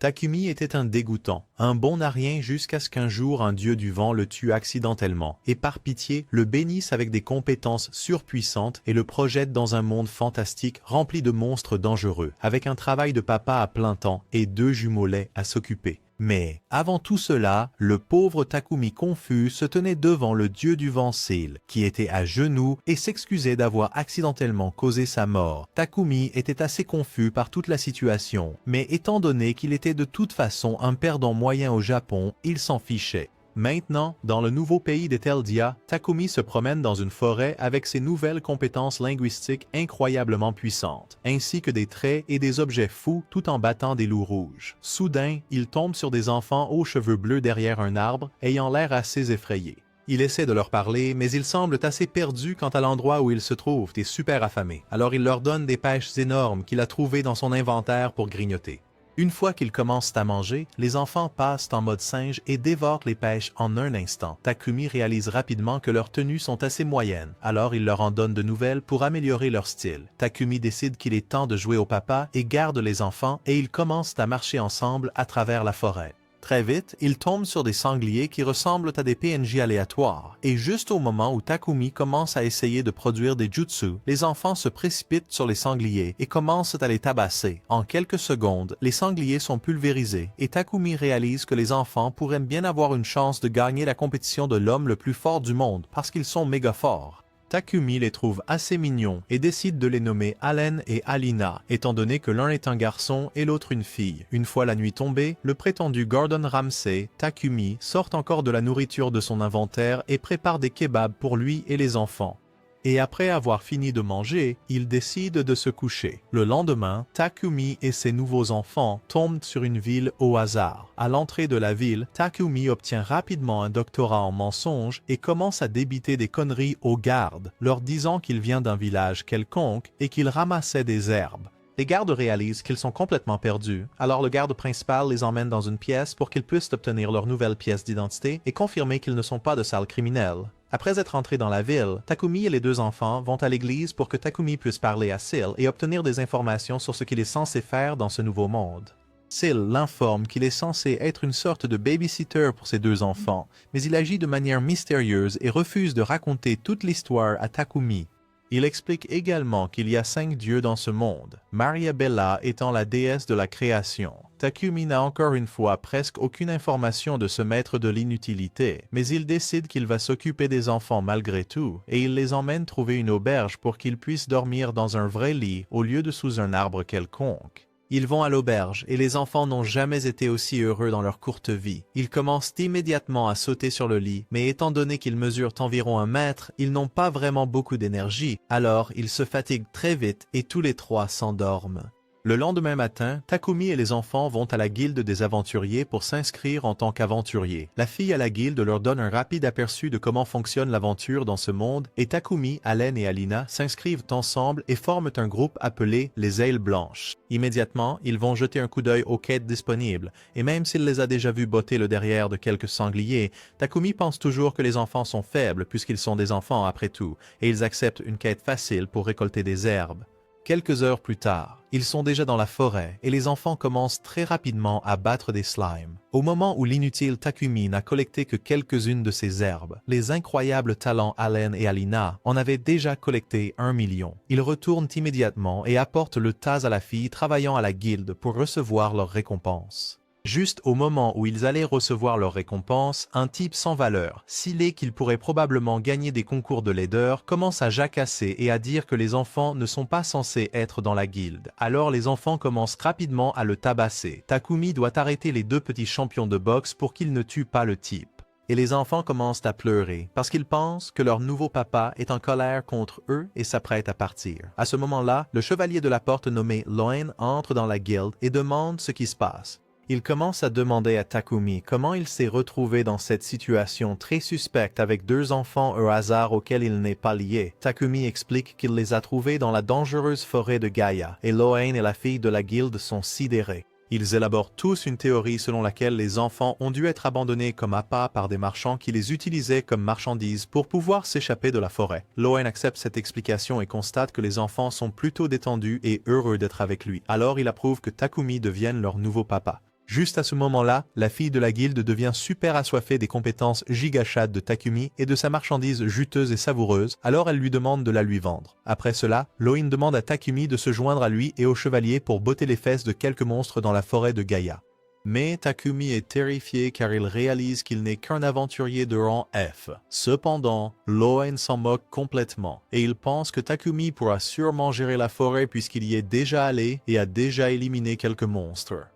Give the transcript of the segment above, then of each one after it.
Takumi était un dégoûtant, un bon à rien jusqu'à ce qu'un jour un dieu du vent le tue accidentellement et par pitié le bénisse avec des compétences surpuissantes et le projette dans un monde fantastique rempli de monstres dangereux, avec un travail de papa à plein temps et 2 jumelets à s'occuper. Mais, avant tout cela, le pauvre Takumi confus se tenait devant le dieu du vent Seal, qui était à genoux et s'excusait d'avoir accidentellement causé sa mort. Takumi était assez confus par toute la situation, mais étant donné qu'il était de toute façon un perdant moyen au Japon, il s'en fichait. Maintenant, dans le nouveau pays d'Eteldia, Takumi se promène dans une forêt avec ses nouvelles compétences linguistiques incroyablement puissantes, ainsi que des traits et des objets fous tout en battant des loups rouges. Soudain, il tombe sur des enfants aux cheveux bleus derrière un arbre, ayant l'air assez effrayés. Il essaie de leur parler, mais ils semblent assez perdus quant à l'endroit où ils se trouvent et super affamés. Alors il leur donne des pêches énormes qu'il a trouvées dans son inventaire pour grignoter. Une fois qu'ils commencent à manger, les enfants passent en mode singe et dévorent les pêches en un instant. Takumi réalise rapidement que leurs tenues sont assez moyennes, alors il leur en donne de nouvelles pour améliorer leur style. Takumi décide qu'il est temps de jouer au papa et garde les enfants et ils commencent à marcher ensemble à travers la forêt. Très vite, ils tombent sur des sangliers qui ressemblent à des PNJ aléatoires, et juste au moment où Takumi commence à essayer de produire des jutsu, les enfants se précipitent sur les sangliers et commencent à les tabasser. En quelques secondes, les sangliers sont pulvérisés, et Takumi réalise que les enfants pourraient bien avoir une chance de gagner la compétition de l'homme le plus fort du monde parce qu'ils sont méga forts. Takumi les trouve assez mignons et décide de les nommer Allen et Alina, étant donné que l'un est un garçon et l'autre une fille. Une fois la nuit tombée, le prétendu Gordon Ramsay, Takumi, sort encore de la nourriture de son inventaire et prépare des kebabs pour lui et les enfants. Et après avoir fini de manger, il décide de se coucher. Le lendemain, Takumi et ses nouveaux enfants tombent sur une ville au hasard. À l'entrée de la ville, Takumi obtient rapidement un doctorat en mensonge et commence à débiter des conneries aux gardes, leur disant qu'il vient d'un village quelconque et qu'il ramassait des herbes. Les gardes réalisent qu'ils sont complètement perdus, alors le garde principal les emmène dans une pièce pour qu'ils puissent obtenir leur nouvelle pièce d'identité et confirmer qu'ils ne sont pas de sales criminels. Après être entrés dans la ville, Takumi et les 2 enfants vont à l'église pour que Takumi puisse parler à Seal et obtenir des informations sur ce qu'il est censé faire dans ce nouveau monde. Seal l'informe qu'il est censé être une sorte de babysitter pour ses 2 enfants, mais il agit de manière mystérieuse et refuse de raconter toute l'histoire à Takumi. Il explique également qu'il y a 5 dieux dans ce monde, Maria Bella étant la déesse de la création. Takumi n'a encore une fois presque aucune information de ce maître de l'inutilité, mais il décide qu'il va s'occuper des enfants malgré tout, et il les emmène trouver une auberge pour qu'ils puissent dormir dans un vrai lit au lieu de sous un arbre quelconque. Ils vont à l'auberge et les enfants n'ont jamais été aussi heureux dans leur courte vie. Ils commencent immédiatement à sauter sur le lit, mais étant donné qu'ils mesurent environ 1 mètre, ils n'ont pas vraiment beaucoup d'énergie, alors ils se fatiguent très vite et tous les 3 s'endorment. Le lendemain matin, Takumi et les enfants vont à la guilde des aventuriers pour s'inscrire en tant qu'aventuriers. La fille à la guilde leur donne un rapide aperçu de comment fonctionne l'aventure dans ce monde et Takumi, Allen et Alina s'inscrivent ensemble et forment un groupe appelé les Ailes Blanches. Immédiatement, ils vont jeter un coup d'œil aux quêtes disponibles et même s'il les a déjà vus botter le derrière de quelques sangliers, Takumi pense toujours que les enfants sont faibles puisqu'ils sont des enfants après tout et ils acceptent une quête facile pour récolter des herbes. Quelques heures plus tard, ils sont déjà dans la forêt et les enfants commencent très rapidement à battre des slimes. Au moment où l'inutile Takumi n'a collecté que quelques-unes de ces herbes, les incroyables talents Allen et Alina en avaient déjà collecté 1 million. Ils retournent immédiatement et apportent le tas à la fille travaillant à la guilde pour recevoir leur récompense. Juste au moment où ils allaient recevoir leur récompense, un type sans valeur, si laid qu'il pourrait probablement gagner des concours de laideur, commence à jacasser et à dire que les enfants ne sont pas censés être dans la guilde. Alors les enfants commencent rapidement à le tabasser. Takumi doit arrêter les 2 petits champions de boxe pour qu'ils ne tuent pas le type. Et les enfants commencent à pleurer parce qu'ils pensent que leur nouveau papa est en colère contre eux et s'apprête à partir. À ce moment-là, le chevalier de la porte nommé Loen entre dans la guilde et demande ce qui se passe. Il commence à demander à Takumi comment il s'est retrouvé dans cette situation très suspecte avec 2 enfants au hasard auxquels il n'est pas lié. Takumi explique qu'il les a trouvés dans la dangereuse forêt de Gaia et Loen et la fille de la guilde sont sidérés. Ils élaborent tous une théorie selon laquelle les enfants ont dû être abandonnés comme appâts par des marchands qui les utilisaient comme marchandises pour pouvoir s'échapper de la forêt. Loen accepte cette explication et constate que les enfants sont plutôt détendus et heureux d'être avec lui. Alors il approuve que Takumi devienne leur nouveau papa. Juste à ce moment-là, la fille de la guilde devient super assoiffée des compétences gigachats de Takumi et de sa marchandise juteuse et savoureuse, alors elle lui demande de la lui vendre. Après cela, Loin demande à Takumi de se joindre à lui et au chevalier pour botter les fesses de quelques monstres dans la forêt de Gaïa. Mais Takumi est terrifié car il réalise qu'il n'est qu'un aventurier de rang F. Cependant, Loin s'en moque complètement et il pense que Takumi pourra sûrement gérer la forêt puisqu'il y est déjà allé et a déjà éliminé quelques monstres.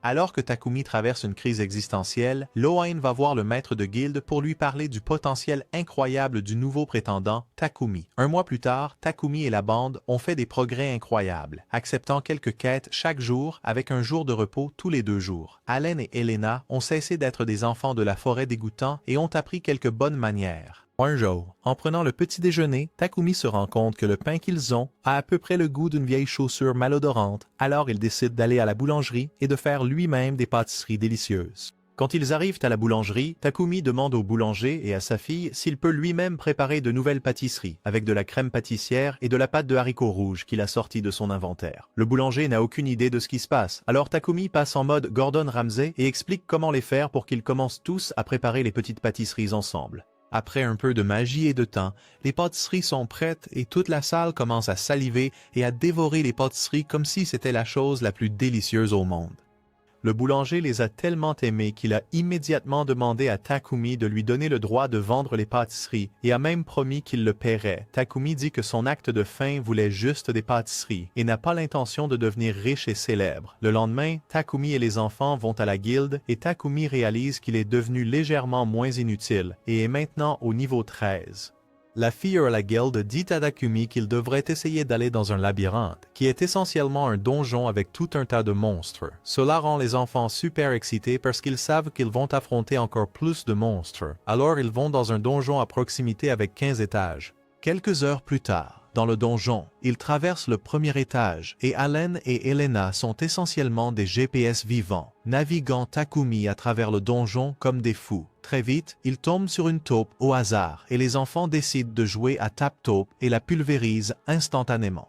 Alors que Takumi traverse une crise existentielle, Loin va voir le maître de guilde pour lui parler du potentiel incroyable du nouveau prétendant, Takumi. Un mois plus tard, Takumi et la bande ont fait des progrès incroyables, acceptant quelques quêtes chaque jour avec un jour de repos tous les 2 jours. Allen et Elena ont cessé d'être des enfants de la forêt dégoûtants et ont appris quelques bonnes manières. Un jour, en prenant le petit déjeuner, Takumi se rend compte que le pain qu'ils ont a à peu près le goût d'une vieille chaussure malodorante, alors il décide d'aller à la boulangerie et de faire lui-même des pâtisseries délicieuses. Quand ils arrivent à la boulangerie, Takumi demande au boulanger et à sa fille s'il peut lui-même préparer de nouvelles pâtisseries, avec de la crème pâtissière et de la pâte de haricots rouges qu'il a sortie de son inventaire. Le boulanger n'a aucune idée de ce qui se passe, alors Takumi passe en mode Gordon Ramsay et explique comment les faire pour qu'ils commencent tous à préparer les petites pâtisseries ensemble. Après un peu de magie et de temps, les pâtisseries sont prêtes et toute la salle commence à saliver et à dévorer les pâtisseries comme si c'était la chose la plus délicieuse au monde. Le boulanger les a tellement aimés qu'il a immédiatement demandé à Takumi de lui donner le droit de vendre les pâtisseries et a même promis qu'il le paierait. Takumi dit que son acte de fin voulait juste des pâtisseries et n'a pas l'intention de devenir riche et célèbre. Le lendemain, Takumi et les enfants vont à la guilde et Takumi réalise qu'il est devenu légèrement moins inutile et est maintenant au niveau 13. La fille à la guilde dit à Takumi qu'il devrait essayer d'aller dans un labyrinthe, qui est essentiellement un donjon avec tout un tas de monstres. Cela rend les enfants super excités parce qu'ils savent qu'ils vont affronter encore plus de monstres. Alors ils vont dans un donjon à proximité avec 15 étages. Quelques heures plus tard, dans le donjon, ils traversent le premier étage et Allen et Elena sont essentiellement des GPS vivants, naviguant Takumi à travers le donjon comme des fous. Très vite, ils tombent sur une taupe au hasard et les enfants décident de jouer à tape-taupe et la pulvérisent instantanément.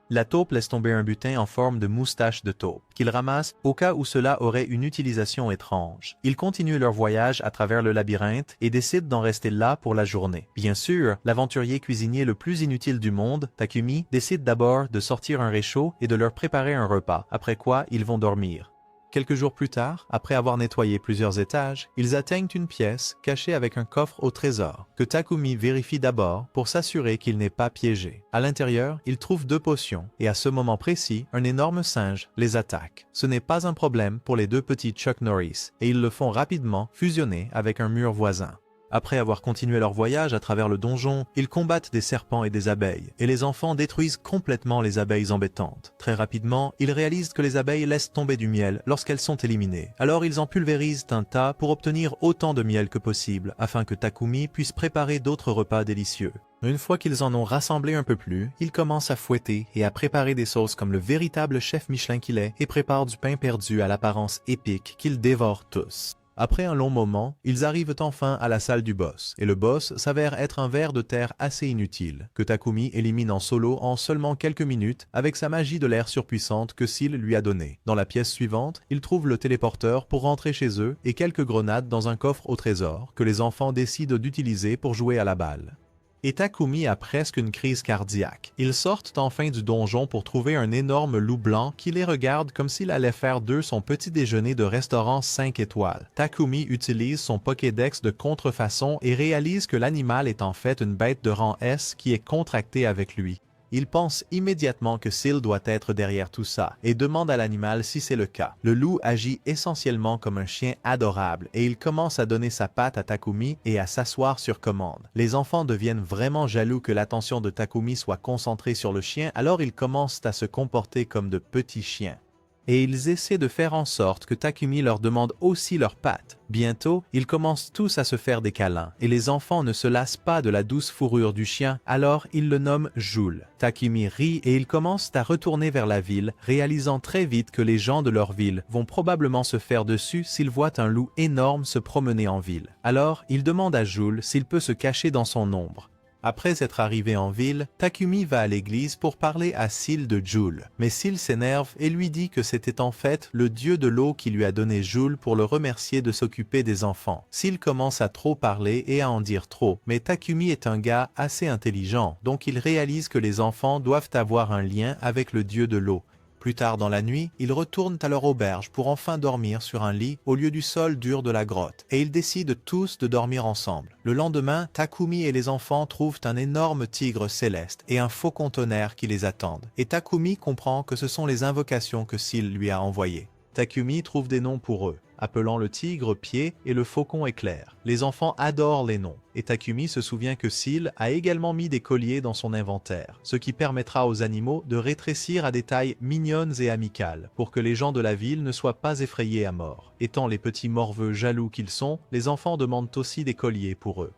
La taupe laisse tomber un butin en forme de moustache de taupe, qu'ils ramassent au cas où cela aurait une utilisation étrange. Ils continuent leur voyage à travers le labyrinthe et décident d'en rester là pour la journée. Bien sûr, l'aventurier cuisinier le plus inutile du monde, Takumi, décide d'abord de sortir un réchaud et de leur préparer un repas, après quoi ils vont dormir. Quelques jours plus tard, après avoir nettoyé plusieurs étages, ils atteignent une pièce cachée avec un coffre au trésor, que Takumi vérifie d'abord pour s'assurer qu'il n'est pas piégé. À l'intérieur, ils trouvent 2 potions, et à ce moment précis, un énorme singe les attaque. Ce n'est pas un problème pour les 2 petits Chuck Norris, et ils le font rapidement fusionner avec un mur voisin. Après avoir continué leur voyage à travers le donjon, ils combattent des serpents et des abeilles, et les enfants détruisent complètement les abeilles embêtantes. Très rapidement, ils réalisent que les abeilles laissent tomber du miel lorsqu'elles sont éliminées. Alors ils en pulvérisent un tas pour obtenir autant de miel que possible, afin que Takumi puisse préparer d'autres repas délicieux. Une fois qu'ils en ont rassemblé un peu plus, ils commencent à fouetter et à préparer des sauces comme le véritable chef Michelin qu'il est et préparent du pain perdu à l'apparence épique qu'ils dévorent tous. Après un long moment, ils arrivent enfin à la salle du boss, et le boss s'avère être un ver de terre assez inutile, que Takumi élimine en solo en seulement quelques minutes avec sa magie de l'air surpuissante que Seal lui a donnée. Dans la pièce suivante, ils trouvent le téléporteur pour rentrer chez eux et quelques grenades dans un coffre au trésor que les enfants décident d'utiliser pour jouer à la balle. Et Takumi a presque une crise cardiaque. Ils sortent enfin du donjon pour trouver un énorme loup blanc qui les regarde comme s'il allait faire d'eux son petit déjeuner de restaurant 5 étoiles. Takumi utilise son Pokédex de contrefaçon et réalise que l'animal est en fait une bête de rang S qui est contractée avec lui. Il pense immédiatement que Seal doit être derrière tout ça et demande à l'animal si c'est le cas. Le loup agit essentiellement comme un chien adorable et il commence à donner sa patte à Takumi et à s'asseoir sur commande. Les enfants deviennent vraiment jaloux que l'attention de Takumi soit concentrée sur le chien, alors ils commencent à se comporter comme de petits chiens. Et ils essaient de faire en sorte que Takumi leur demande aussi leurs pattes. Bientôt, ils commencent tous à se faire des câlins, et les enfants ne se lassent pas de la douce fourrure du chien, alors ils le nomment Joule. Takumi rit et ils commencent à retourner vers la ville, réalisant très vite que les gens de leur ville vont probablement se faire dessus s'ils voient un loup énorme se promener en ville. Alors, ils demandent à Joule s'il peut se cacher dans son ombre. Après être arrivé en ville, Takumi va à l'église pour parler à Seal de Joule. Mais Seal s'énerve et lui dit que c'était en fait le dieu de l'eau qui lui a donné Joule pour le remercier de s'occuper des enfants. Seal commence à trop parler et à en dire trop, mais Takumi est un gars assez intelligent, donc il réalise que les enfants doivent avoir un lien avec le dieu de l'eau. Plus tard dans la nuit, ils retournent à leur auberge pour enfin dormir sur un lit au lieu du sol dur de la grotte, et ils décident tous de dormir ensemble. Le lendemain, Takumi et les enfants trouvent un énorme tigre céleste et un faucon tonnerre qui les attendent, et Takumi comprend que ce sont les invocations que Seal lui a envoyées. Takumi trouve des noms pour eux, appelant le tigre Pied et le faucon Éclair. Les enfants adorent les noms, et Takumi se souvient que Seal a également mis des colliers dans son inventaire, ce qui permettra aux animaux de rétrécir à des tailles mignonnes et amicales, pour que les gens de la ville ne soient pas effrayés à mort. Étant les petits morveux jaloux qu'ils sont, les enfants demandent aussi des colliers pour eux.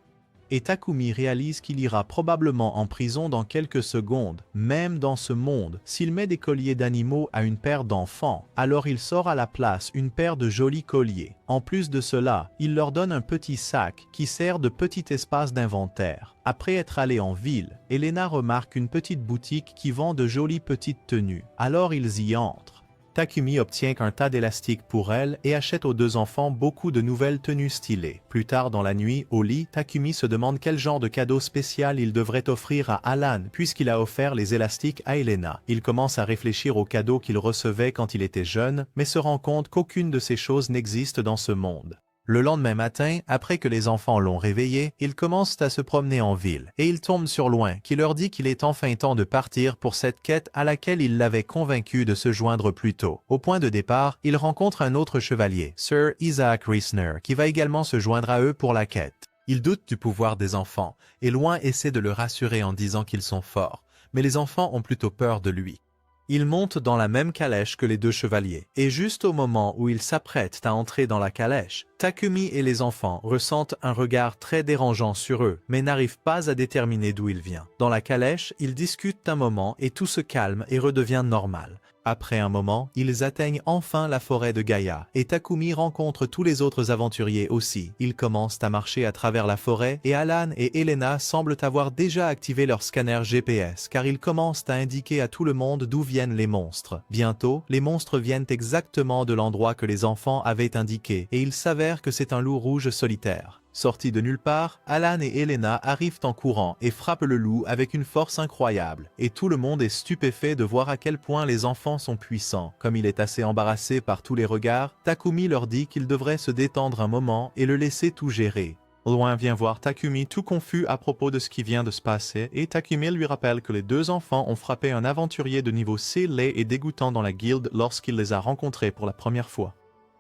Et Takumi réalise qu'il ira probablement en prison dans quelques secondes, même dans ce monde. S'il met des colliers d'animaux à une paire d'enfants, alors il sort à la place une paire de jolis colliers. En plus de cela, il leur donne un petit sac qui sert de petit espace d'inventaire. Après être allé en ville, Elena remarque une petite boutique qui vend de jolies petites tenues. Alors ils y entrent. Takumi obtient un tas d'élastiques pour elle et achète aux deux enfants beaucoup de nouvelles tenues stylées. Plus tard dans la nuit, au lit, Takumi se demande quel genre de cadeau spécial il devrait offrir à Alan puisqu'il a offert les élastiques à Elena. Il commence à réfléchir aux cadeaux qu'il recevait quand il était jeune, mais se rend compte qu'aucune de ces choses n'existe dans ce monde. Le lendemain matin, après que les enfants l'ont réveillé, ils commencent à se promener en ville, et ils tombent sur Loin, qui leur dit qu'il est enfin temps de partir pour cette quête à laquelle il l'avait convaincu de se joindre plus tôt. Au point de départ, ils rencontrent un autre chevalier, Sir Isaac Reisner, qui va également se joindre à eux pour la quête. Ils doutent du pouvoir des enfants, et Loin essaie de le rassurer en disant qu'ils sont forts, mais les enfants ont plutôt peur de lui. Ils montent dans la même calèche que les deux chevaliers, et juste au moment où ils s'apprêtent à entrer dans la calèche, Takumi et les enfants ressentent un regard très dérangeant sur eux, mais n'arrivent pas à déterminer d'où il vient. Dans la calèche, ils discutent un moment et tout se calme et redevient normal. Après un moment, ils atteignent enfin la forêt de Gaïa, et Takumi rencontre tous les autres aventuriers aussi. Ils commencent à marcher à travers la forêt, et Alan et Elena semblent avoir déjà activé leur scanner GPS, car ils commencent à indiquer à tout le monde d'où viennent les monstres. Bientôt, les monstres viennent exactement de l'endroit que les enfants avaient indiqué, et il s'avère que c'est un loup rouge solitaire. Sortis de nulle part, Alan et Elena arrivent en courant et frappent le loup avec une force incroyable. Et tout le monde est stupéfait de voir à quel point les enfants sont puissants. Comme il est assez embarrassé par tous les regards, Takumi leur dit qu'il devrait se détendre un moment et le laisser tout gérer. Loin vient voir Takumi tout confus à propos de ce qui vient de se passer et Takumi lui rappelle que les deux enfants ont frappé un aventurier de niveau C laid et dégoûtant dans la guilde lorsqu'il les a rencontrés pour la première fois.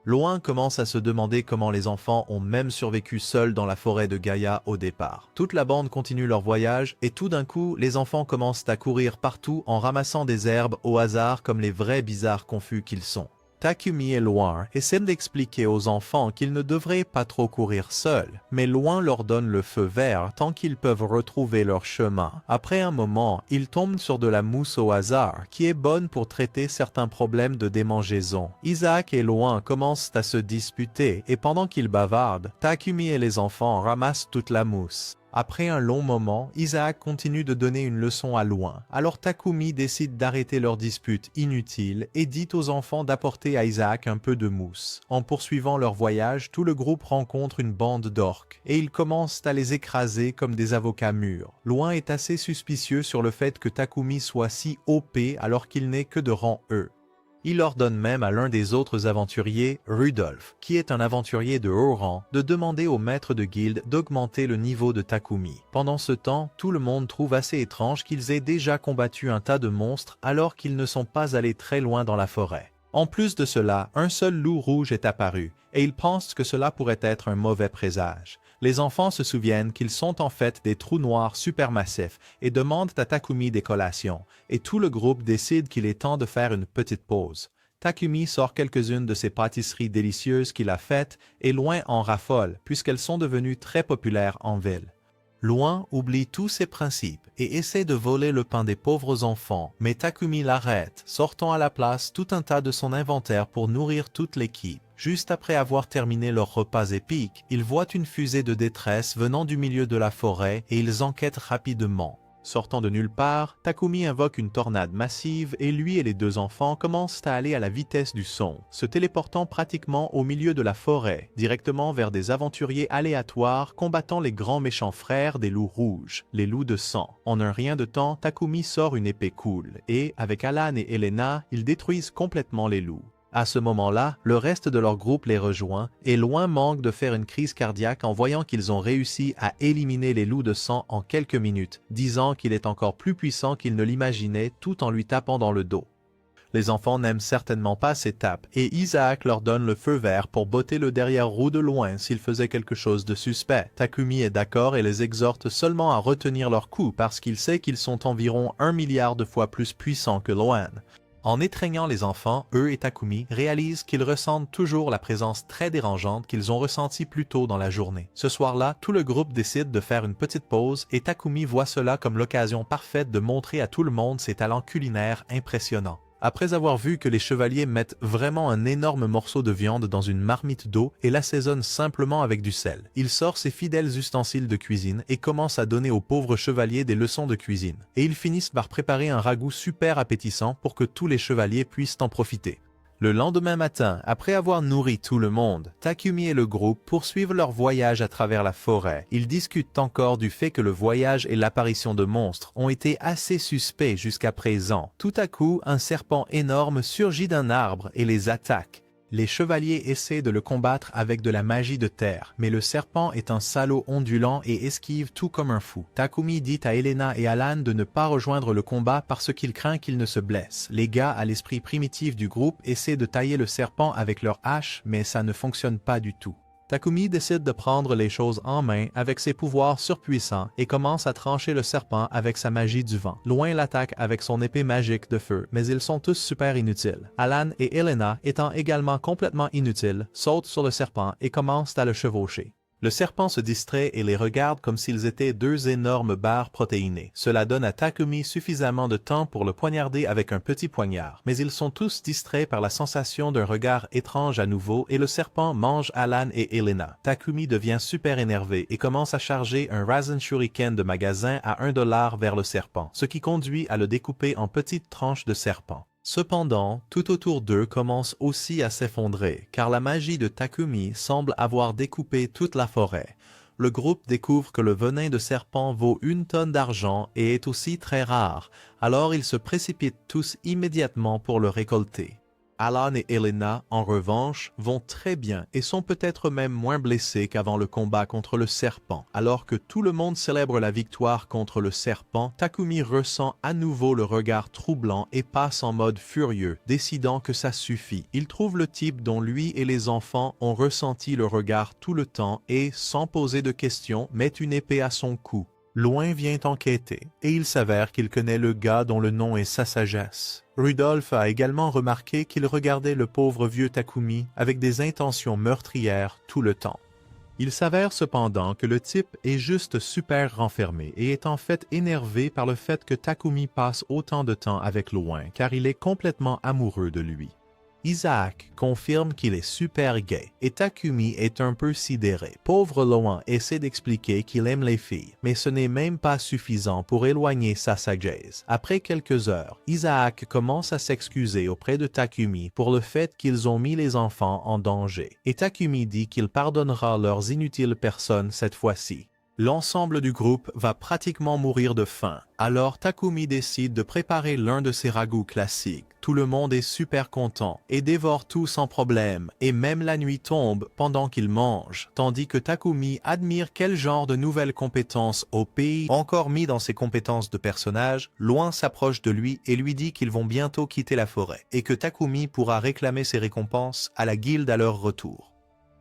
Loin commence à se demander comment les enfants ont même survécu seuls dans la forêt de Gaïa au départ. Toute la bande continue leur voyage et tout d'un coup, les enfants commencent à courir partout en ramassant des herbes au hasard comme les vrais bizarres confus qu'ils sont. Takumi et Loin essaient d'expliquer aux enfants qu'ils ne devraient pas trop courir seuls, mais Loin leur donne le feu vert tant qu'ils peuvent retrouver leur chemin. Après un moment, ils tombent sur de la mousse au hasard, qui est bonne pour traiter certains problèmes de démangeaison. Isaac et Loin commencent à se disputer, et pendant qu'ils bavardent, Takumi et les enfants ramassent toute la mousse. Après un long moment, Isaac continue de donner une leçon à Loin. Alors Takumi décide d'arrêter leur dispute inutile et dit aux enfants d'apporter à Isaac un peu de mousse. En poursuivant leur voyage, tout le groupe rencontre une bande d'orques et ils commencent à les écraser comme des avocats mûrs. Loin est assez suspicieux sur le fait que Takumi soit si OP alors qu'il n'est que de rang E. Il ordonne même à l'un des autres aventuriers, Rudolph, qui est un aventurier de haut rang, de demander au maître de guilde d'augmenter le niveau de Takumi. Pendant ce temps, tout le monde trouve assez étrange qu'ils aient déjà combattu un tas de monstres alors qu'ils ne sont pas allés très loin dans la forêt. En plus de cela, un seul loup rouge est apparu, et ils pensent que cela pourrait être un mauvais présage. Les enfants se souviennent qu'ils sont en fait des trous noirs supermassifs et demandent à Takumi des collations, et tout le groupe décide qu'il est temps de faire une petite pause. Takumi sort quelques-unes de ses pâtisseries délicieuses qu'il a faites et Loin en raffole puisqu'elles sont devenues très populaires en ville. Loin oublie tous ses principes et essaie de voler le pain des pauvres enfants, mais Takumi l'arrête, sortant à la place tout un tas de son inventaire pour nourrir toute l'équipe. Juste après avoir terminé leur repas épique, ils voient une fusée de détresse venant du milieu de la forêt et ils enquêtent rapidement. Sortant de nulle part, Takumi invoque une tornade massive et lui et les deux enfants commencent à aller à la vitesse du son, se téléportant pratiquement au milieu de la forêt, directement vers des aventuriers aléatoires combattant les grands méchants frères des loups rouges, les loups de sang. En un rien de temps, Takumi sort une épée cool et, avec Alan et Elena, ils détruisent complètement les loups. À ce moment-là, le reste de leur groupe les rejoint et loin manque de faire une crise cardiaque en voyant qu'ils ont réussi à éliminer les loups de sang en quelques minutes, disant qu'il est encore plus puissant qu'il ne l'imaginait tout en lui tapant dans le dos. Les enfants n'aiment certainement pas ces tapes et Isaac leur donne le feu vert pour botter le derrière-roue de loin s'ils faisaient quelque chose de suspect. Takumi est d'accord et les exhorte seulement à retenir leur coup parce qu'il sait qu'ils sont environ 1 milliard de fois plus puissants que Loan. En étreignant les enfants, eux et Takumi réalisent qu'ils ressentent toujours la présence très dérangeante qu'ils ont ressentie plus tôt dans la journée. Ce soir-là, tout le groupe décide de faire une petite pause et Takumi voit cela comme l'occasion parfaite de montrer à tout le monde ses talents culinaires impressionnants. Après avoir vu que les chevaliers mettent vraiment un énorme morceau de viande dans une marmite d'eau et l'assaisonnent simplement avec du sel, il sort ses fidèles ustensiles de cuisine et commence à donner aux pauvres chevaliers des leçons de cuisine. Et ils finissent par préparer un ragoût super appétissant pour que tous les chevaliers puissent en profiter. Le lendemain matin, après avoir nourri tout le monde, Takumi et le groupe poursuivent leur voyage à travers la forêt. Ils discutent encore du fait que le voyage et l'apparition de monstres ont été assez suspects jusqu'à présent. Tout à coup, un serpent énorme surgit d'un arbre et les attaque. Les chevaliers essaient de le combattre avec de la magie de terre, mais le serpent est un salaud ondulant et esquive tout comme un fou. Takumi dit à Elena et Alan de ne pas rejoindre le combat parce qu'il craint qu'il ne se blesse. Les gars à l'esprit primitif du groupe essaient de tailler le serpent avec leur hache, mais ça ne fonctionne pas du tout. Takumi décide de prendre les choses en main avec ses pouvoirs surpuissants et commence à trancher le serpent avec sa magie du vent. Loin l'attaque avec son épée magique de feu, mais ils sont tous super inutiles. Alan et Elena, étant également complètement inutiles, sautent sur le serpent et commencent à le chevaucher. Le serpent se distrait et les regarde comme s'ils étaient deux énormes barres protéinées. Cela donne à Takumi suffisamment de temps pour le poignarder avec un petit poignard. Mais ils sont tous distraits par la sensation d'un regard étrange à nouveau et le serpent mange Alan et Elena. Takumi devient super énervé et commence à charger un Rasen Shuriken de magasin à 1 $ vers le serpent, ce qui conduit à le découper en petites tranches de serpent. Cependant, tout autour d'eux commence aussi à s'effondrer, car la magie de Takumi semble avoir découpé toute la forêt. Le groupe découvre que le venin de serpent vaut 1 tonne d'argent et est aussi très rare, alors ils se précipitent tous immédiatement pour le récolter. Alan et Elena, en revanche, vont très bien et sont peut-être même moins blessés qu'avant le combat contre le serpent. Alors que tout le monde célèbre la victoire contre le serpent, Takumi ressent à nouveau le regard troublant et passe en mode furieux, décidant que ça suffit. Il trouve le type dont lui et les enfants ont ressenti le regard tout le temps et, sans poser de questions, met une épée à son cou. Loin vient enquêter, et il s'avère qu'il connaît le gars dont le nom est sa sagesse. Rudolph a également remarqué qu'il regardait le pauvre vieux Takumi avec des intentions meurtrières tout le temps. Il s'avère cependant que le type est juste super renfermé et est en fait énervé par le fait que Takumi passe autant de temps avec Loin car il est complètement amoureux de lui. Isaac confirme qu'il est super gay et Takumi est un peu sidéré. Pauvre Loan essaie d'expliquer qu'il aime les filles, mais ce n'est même pas suffisant pour éloigner sa sagesse. Après quelques heures, Isaac commence à s'excuser auprès de Takumi pour le fait qu'ils ont mis les enfants en danger. Et Takumi dit qu'il pardonnera leurs inutiles personnes cette fois-ci. L'ensemble du groupe va pratiquement mourir de faim. Alors Takumi décide de préparer l'un de ses ragoûts classiques. Tout le monde est super content et dévore tout sans problème. Et même la nuit tombe pendant qu'il mange. Tandis que Takumi admire quel genre de nouvelles compétences OP encore mis dans ses compétences de personnage, Loin s'approche de lui et lui dit qu'ils vont bientôt quitter la forêt. Et que Takumi pourra réclamer ses récompenses à la guilde à leur retour.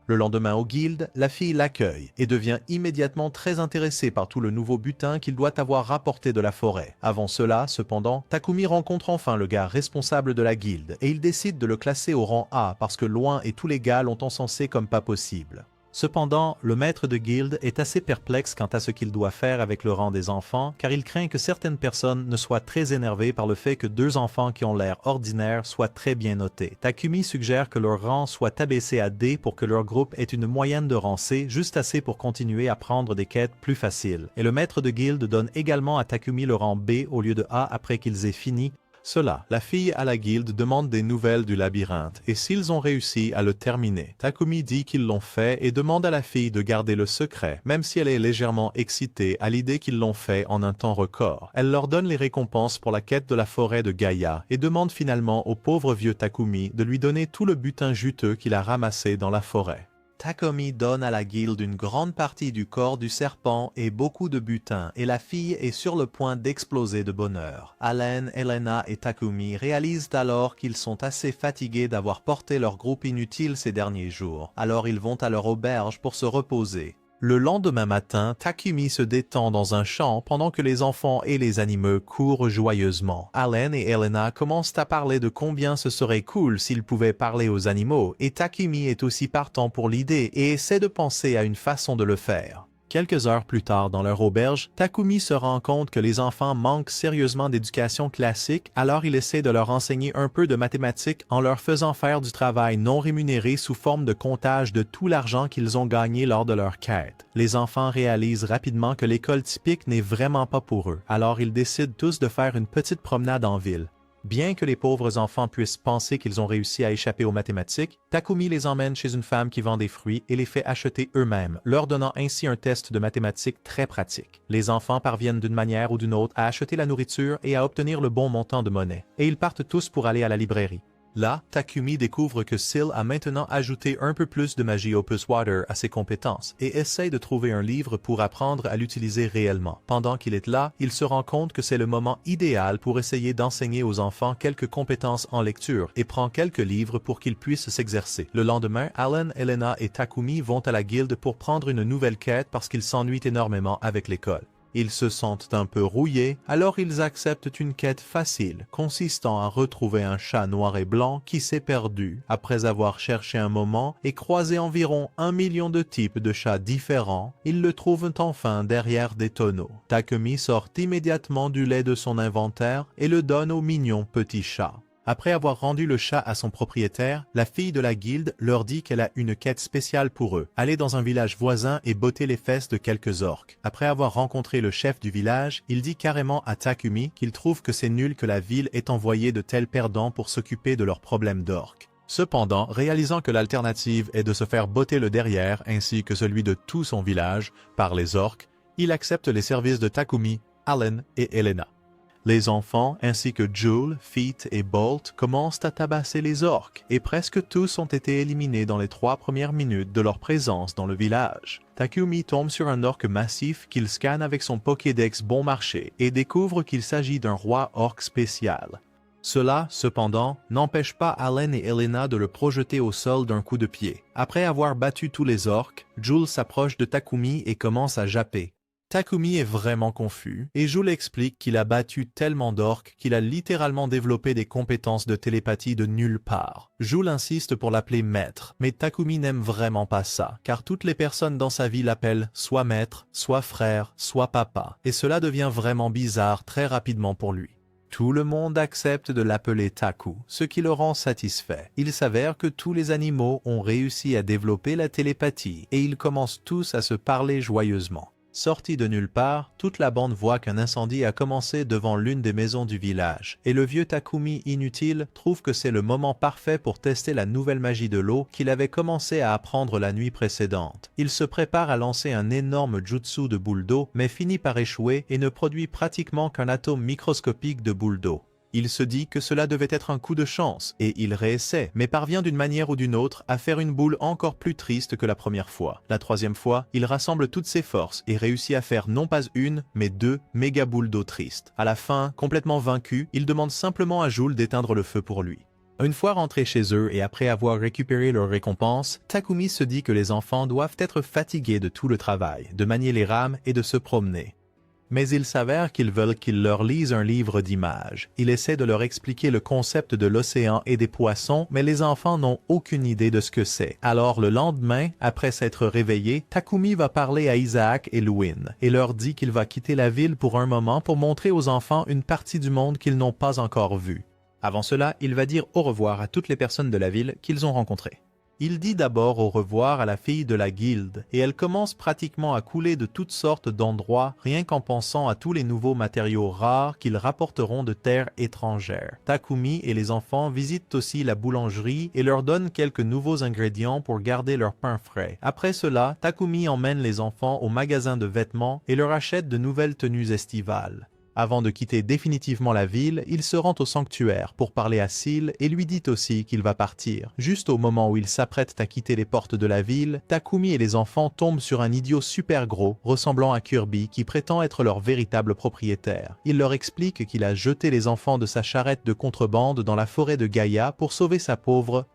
Le lendemain au guilde, la fille l'accueille et devient immédiatement très intéressée par tout le nouveau butin qu'il doit avoir rapporté de la forêt. Avant cela, cependant, Takumi rencontre enfin le gars responsable de la guilde et il décide de le classer au rang A parce que Loin et tous les gars l'ont encensé comme pas possible. Cependant, le maître de guilde est assez perplexe quant à ce qu'il doit faire avec le rang des enfants, car il craint que certaines personnes ne soient très énervées par le fait que 2 enfants qui ont l'air ordinaires soient très bien notés. Takumi suggère que leur rang soit abaissé à D pour que leur groupe ait une moyenne de rang C, juste assez pour continuer à prendre des quêtes plus faciles. Et le maître de guilde donne également à Takumi le rang B au lieu de A après qu'ils aient fini. Cela, la fille à la guilde demande des nouvelles du labyrinthe et s'ils ont réussi à le terminer. Takumi dit qu'ils l'ont fait et demande à la fille de garder le secret, même si elle est légèrement excitée à l'idée qu'ils l'ont fait en un temps record. Elle leur donne les récompenses pour la quête de la forêt de Gaïa et demande finalement au pauvre vieux Takumi de lui donner tout le butin juteux qu'il a ramassé dans la forêt. Takumi donne à la guilde une grande partie du corps du serpent et beaucoup de butin, et la fille est sur le point d'exploser de bonheur. Allen, Elena et Takumi réalisent alors qu'ils sont assez fatigués d'avoir porté leur groupe inutile ces derniers jours, alors ils vont à leur auberge pour se reposer. Le lendemain matin, Takumi se détend dans un champ pendant que les enfants et les animaux courent joyeusement. Allen et Elena commencent à parler de combien ce serait cool s'ils pouvaient parler aux animaux, et Takumi est aussi partant pour l'idée et essaie de penser à une façon de le faire. Quelques heures plus tard dans leur auberge, Takumi se rend compte que les enfants manquent sérieusement d'éducation classique, alors il essaie de leur enseigner un peu de mathématiques en leur faisant faire du travail non rémunéré sous forme de comptage de tout l'argent qu'ils ont gagné lors de leur quête. Les enfants réalisent rapidement que l'école typique n'est vraiment pas pour eux, alors ils décident tous de faire une petite promenade en ville. Bien que les pauvres enfants puissent penser qu'ils ont réussi à échapper aux mathématiques, Takumi les emmène chez une femme qui vend des fruits et les fait acheter eux-mêmes, leur donnant ainsi un test de mathématiques très pratique. Les enfants parviennent d'une manière ou d'une autre à acheter la nourriture et à obtenir le bon montant de monnaie, et ils partent tous pour aller à la librairie. Là, Takumi découvre que Syl a maintenant ajouté un peu plus de magie Opus Water à ses compétences et essaie de trouver un livre pour apprendre à l'utiliser réellement. Pendant qu'il est là, il se rend compte que c'est le moment idéal pour essayer d'enseigner aux enfants quelques compétences en lecture et prend quelques livres pour qu'ils puissent s'exercer. Le lendemain, Allen, Elena et Takumi vont à la guilde pour prendre une nouvelle quête parce qu'ils s'ennuient énormément avec l'école. Ils se sentent un peu rouillés, alors ils acceptent une quête facile, consistant à retrouver un chat noir et blanc qui s'est perdu, après avoir cherché un moment et croisé environ 1 million de types de chats différents, ils le trouvent enfin derrière des tonneaux. Takumi sort immédiatement du lait de son inventaire et le donne au mignon petit chat. Après avoir rendu le chat à son propriétaire, la fille de la guilde leur dit qu'elle a une quête spéciale pour eux, aller dans un village voisin et botter les fesses de quelques orques. Après avoir rencontré le chef du village, il dit carrément à Takumi qu'il trouve que c'est nul que la ville ait envoyé de tels perdants pour s'occuper de leurs problèmes d'orques. Cependant, réalisant que l'alternative est de se faire botter le derrière ainsi que celui de tout son village par les orques, il accepte les services de Takumi, Allen et Elena. Les enfants, ainsi que Jule, Feet et Bolt, commencent à tabasser les orques, et presque tous ont été éliminés dans les 3 premières minutes de leur présence dans le village. Takumi tombe sur un orque massif qu'il scanne avec son Pokédex bon marché et découvre qu'il s'agit d'un roi orque spécial. Cela, cependant, n'empêche pas Allen et Elena de le projeter au sol d'un coup de pied. Après avoir battu tous les orques, Jule s'approche de Takumi et commence à japper. Takumi est vraiment confus, et Jule explique qu'il a battu tellement d'orques qu'il a littéralement développé des compétences de télépathie de nulle part. Jule insiste pour l'appeler maître, mais Takumi n'aime vraiment pas ça, car toutes les personnes dans sa vie l'appellent soit maître, soit frère, soit papa, et cela devient vraiment bizarre très rapidement pour lui. Tout le monde accepte de l'appeler Taku, ce qui le rend satisfait. Il s'avère que tous les animaux ont réussi à développer la télépathie, et ils commencent tous à se parler joyeusement. Sorti de nulle part, toute la bande voit qu'un incendie a commencé devant l'une des maisons du village, et le vieux Takumi inutile trouve que c'est le moment parfait pour tester la nouvelle magie de l'eau qu'il avait commencé à apprendre la nuit précédente. Il se prépare à lancer un énorme jutsu de boule d'eau, mais finit par échouer et ne produit pratiquement qu'un atome microscopique de boule d'eau. Il se dit que cela devait être un coup de chance, et il réessaie, mais parvient d'une manière ou d'une autre à faire une boule encore plus triste que la première fois. La 3e fois, il rassemble toutes ses forces et réussit à faire non pas une, mais 2 méga boules d'eau tristes. À la fin, complètement vaincu, il demande simplement à Jule d'éteindre le feu pour lui. Une fois rentrés chez eux et après avoir récupéré leur récompense, Takumi se dit que les enfants doivent être fatigués de tout le travail, de manier les rames et de se promener. Mais il s'avère qu'ils veulent qu'ils leur lisent un livre d'images. Il essaie de leur expliquer le concept de l'océan et des poissons, mais les enfants n'ont aucune idée de ce que c'est. Alors le lendemain, après s'être réveillé, Takumi va parler à Isaac et Louine et leur dit qu'il va quitter la ville pour un moment pour montrer aux enfants une partie du monde qu'ils n'ont pas encore vue. Avant cela, il va dire au revoir à toutes les personnes de la ville qu'ils ont rencontrées. Il dit d'abord au revoir à la fille de la guilde, et elle commence pratiquement à couler de toutes sortes d'endroits, rien qu'en pensant à tous les nouveaux matériaux rares qu'ils rapporteront de terres étrangères. Takumi et les enfants visitent aussi la boulangerie et leur donnent quelques nouveaux ingrédients pour garder leur pain frais. Après cela, Takumi emmène les enfants au magasin de vêtements et leur achète de nouvelles tenues estivales. Avant de quitter définitivement la ville, il se rend au sanctuaire pour parler à Seal et lui dit aussi qu'il va partir. Juste au moment où il s'apprête à quitter les portes de la ville, Takumi et les enfants tombent sur un idiot super gros, ressemblant à Kirby, qui prétend être leur véritable propriétaire. Il leur explique qu'il a jeté les enfants de sa charrette de contrebande dans la forêt de Gaïa pour sauver sa pauvre...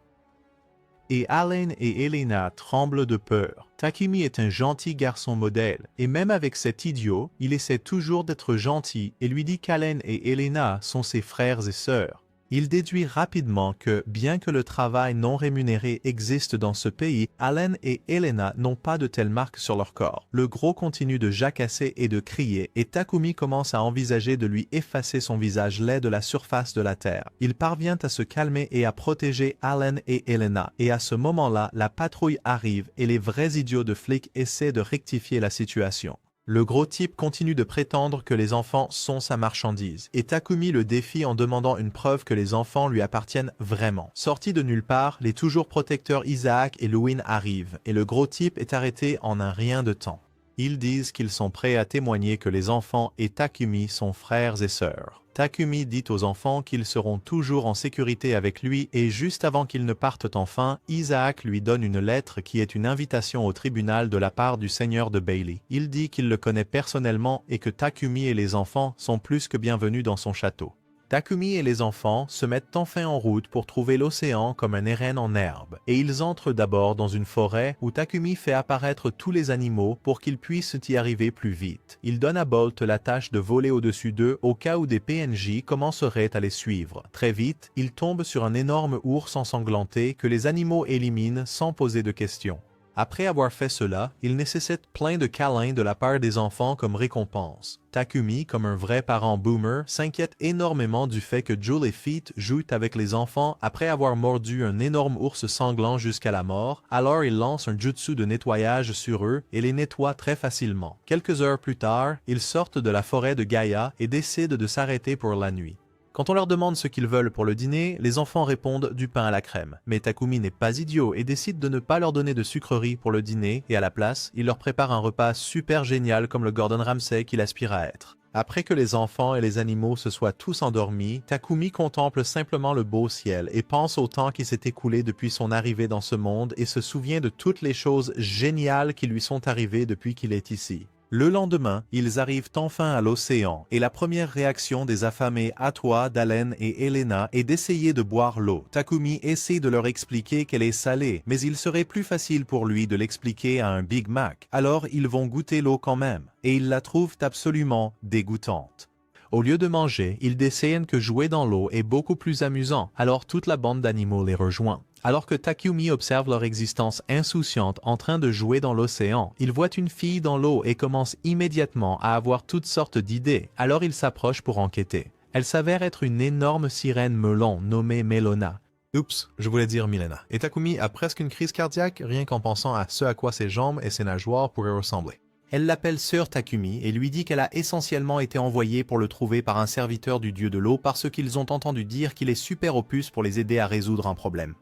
Et Allen et Elena tremblent de peur. Takumi est un gentil garçon modèle, et même avec cet idiot, il essaie toujours d'être gentil et lui dit qu'Allen et Elena sont ses frères et sœurs. Il déduit rapidement que, bien que le travail non rémunéré existe dans ce pays, Allen et Elena n'ont pas de telle marque sur leur corps. Le gros continue de jacasser et de crier, et Takumi commence à envisager de lui effacer son visage laid de la surface de la terre. Il parvient à se calmer et à protéger Allen et Elena, et à ce moment-là, la patrouille arrive et les vrais idiots de flics essaient de rectifier la situation. Le gros type continue de prétendre que les enfants sont sa marchandise, et Takumi le défie en demandant une preuve que les enfants lui appartiennent vraiment. Sortis de nulle part, les toujours protecteurs Isaac et Louine arrivent, et le gros type est arrêté en un rien de temps. Ils disent qu'ils sont prêts à témoigner que les enfants et Takumi sont frères et sœurs. Takumi dit aux enfants qu'ils seront toujours en sécurité avec lui et juste avant qu'ils ne partent enfin, Isaac lui donne une lettre qui est une invitation au tribunal de la part du seigneur de Bailey. Il dit qu'il le connaît personnellement et que Takumi et les enfants sont plus que bienvenus dans son château. Takumi et les enfants se mettent enfin en route pour trouver l'océan comme un érène en herbe, et ils entrent d'abord dans une forêt où Takumi fait apparaître tous les animaux pour qu'ils puissent y arriver plus vite. Il donne à Bolt la tâche de voler au-dessus d'eux au cas où des PNJ commenceraient à les suivre. Très vite, ils tombent sur un énorme ours ensanglanté que les animaux éliminent sans poser de questions. Après avoir fait cela, il nécessite plein de câlins de la part des enfants comme récompense. Takumi, comme un vrai parent boomer, s'inquiète énormément du fait que Jewel et Feet jouent avec les enfants après avoir mordu un énorme ours sanglant jusqu'à la mort, alors il lance un jutsu de nettoyage sur eux et les nettoie très facilement. Quelques heures plus tard, ils sortent de la forêt de Gaïa et décident de s'arrêter pour la nuit. Quand on leur demande ce qu'ils veulent pour le dîner, les enfants répondent du pain à la crème. Mais Takumi n'est pas idiot et décide de ne pas leur donner de sucreries pour le dîner et à la place, il leur prépare un repas super génial comme le Gordon Ramsay qu'il aspire à être. Après que les enfants et les animaux se soient tous endormis, Takumi contemple simplement le beau ciel et pense au temps qui s'est écoulé depuis son arrivée dans ce monde et se souvient de toutes les choses géniales qui lui sont arrivées depuis qu'il est ici. Le lendemain, ils arrivent enfin à l'océan, et la première réaction des affamés Atwa, d'Allen et Elena est d'essayer de boire l'eau. Takumi essaie de leur expliquer qu'elle est salée, mais il serait plus facile pour lui de l'expliquer à un Big Mac. Alors ils vont goûter l'eau quand même, et ils la trouvent absolument dégoûtante. Au lieu de manger, ils décident que jouer dans l'eau est beaucoup plus amusant, alors toute la bande d'animaux les rejoint. Alors que Takumi observe leur existence insouciante en train de jouer dans l'océan, il voit une fille dans l'eau et commence immédiatement à avoir toutes sortes d'idées. Alors il s'approche pour enquêter. Elle s'avère être une énorme sirène melon nommée Melona. Oups, je voulais dire Milena. Et Takumi a presque une crise cardiaque rien qu'en pensant à ce à quoi ses jambes et ses nageoires pourraient ressembler. Elle l'appelle sœur Takumi et lui dit qu'elle a essentiellement été envoyée pour le trouver par un serviteur du dieu de l'eau parce qu'ils ont entendu dire qu'il est super opus pour les aider à résoudre un problème.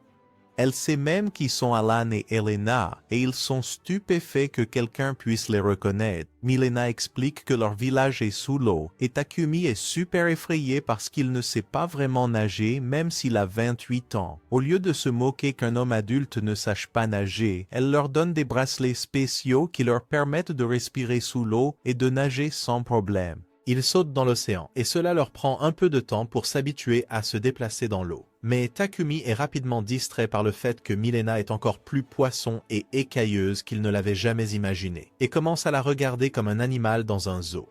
Elle sait même qui sont Alan et Elena, et ils sont stupéfaits que quelqu'un puisse les reconnaître. Milena explique que leur village est sous l'eau, et Takumi est super effrayé parce qu'il ne sait pas vraiment nager, même s'il a 28 ans. Au lieu de se moquer qu'un homme adulte ne sache pas nager, elle leur donne des bracelets spéciaux qui leur permettent de respirer sous l'eau et de nager sans problème. Ils sautent dans l'océan, et cela leur prend un peu de temps pour s'habituer à se déplacer dans l'eau. Mais Takumi est rapidement distrait par le fait que Milena est encore plus poisson et écailleuse qu'il ne l'avait jamais imaginé, et commence à la regarder comme un animal dans un zoo.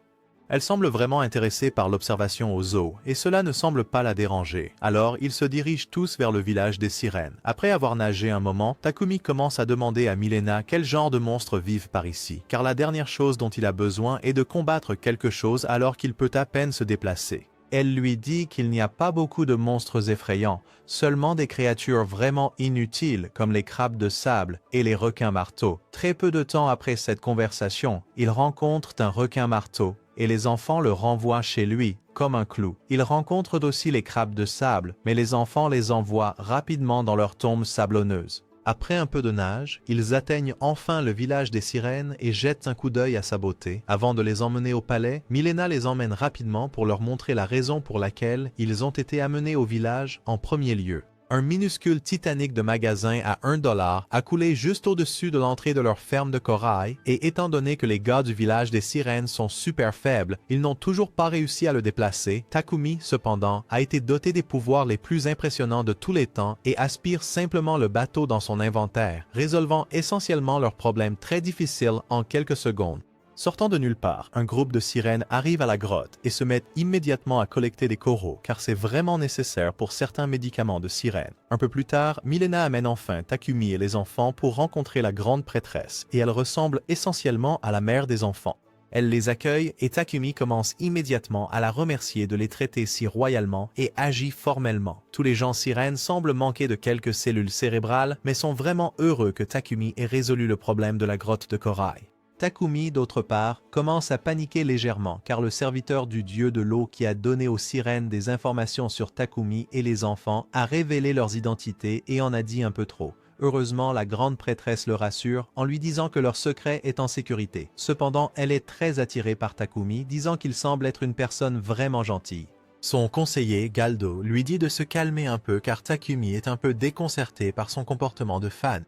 Elle semble vraiment intéressée par l'observation au zoo, et cela ne semble pas la déranger. Alors, ils se dirigent tous vers le village des sirènes. Après avoir nagé un moment, Takumi commence à demander à Milena quel genre de monstres vivent par ici, car la dernière chose dont il a besoin est de combattre quelque chose alors qu'il peut à peine se déplacer. Elle lui dit qu'il n'y a pas beaucoup de monstres effrayants, seulement des créatures vraiment inutiles comme les crabes de sable et les requins marteaux. Très peu de temps après cette conversation, ils rencontrent un requin marteau et les enfants le renvoient chez lui comme un clou. Ils rencontrent aussi les crabes de sable, mais les enfants les envoient rapidement dans leur tombe sablonneuse. Après un peu de nage, ils atteignent enfin le village des sirènes et jettent un coup d'œil à sa beauté. Avant de les emmener au palais, Milena les emmène rapidement pour leur montrer la raison pour laquelle ils ont été amenés au village en premier lieu. Un minuscule Titanic de magasin à $1 a coulé juste au-dessus de l'entrée de leur ferme de corail et étant donné que les gars du village des sirènes sont super faibles, ils n'ont toujours pas réussi à le déplacer. Takumi, cependant, a été doté des pouvoirs les plus impressionnants de tous les temps et aspire simplement le bateau dans son inventaire, résolvant essentiellement leurs problèmes très difficiles en quelques secondes. Sortant de nulle part, un groupe de sirènes arrive à la grotte et se met immédiatement à collecter des coraux car c'est vraiment nécessaire pour certains médicaments de sirène. Un peu plus tard, Milena amène enfin Takumi et les enfants pour rencontrer la grande prêtresse et elle ressemble essentiellement à la mère des enfants. Elle les accueille et Takumi commence immédiatement à la remercier de les traiter si royalement et agit formellement. Tous les gens sirènes semblent manquer de quelques cellules cérébrales mais sont vraiment heureux que Takumi ait résolu le problème de la grotte de corail. Takumi, d'autre part, commence à paniquer légèrement car le serviteur du dieu de l'eau qui a donné aux sirènes des informations sur Takumi et les enfants a révélé leurs identités et en a dit un peu trop. Heureusement, la grande prêtresse le rassure en lui disant que leur secret est en sécurité. Cependant, elle est très attirée par Takumi, disant qu'il semble être une personne vraiment gentille. Son conseiller, Galdo, lui dit de se calmer un peu car Takumi est un peu déconcerté par son comportement de fan.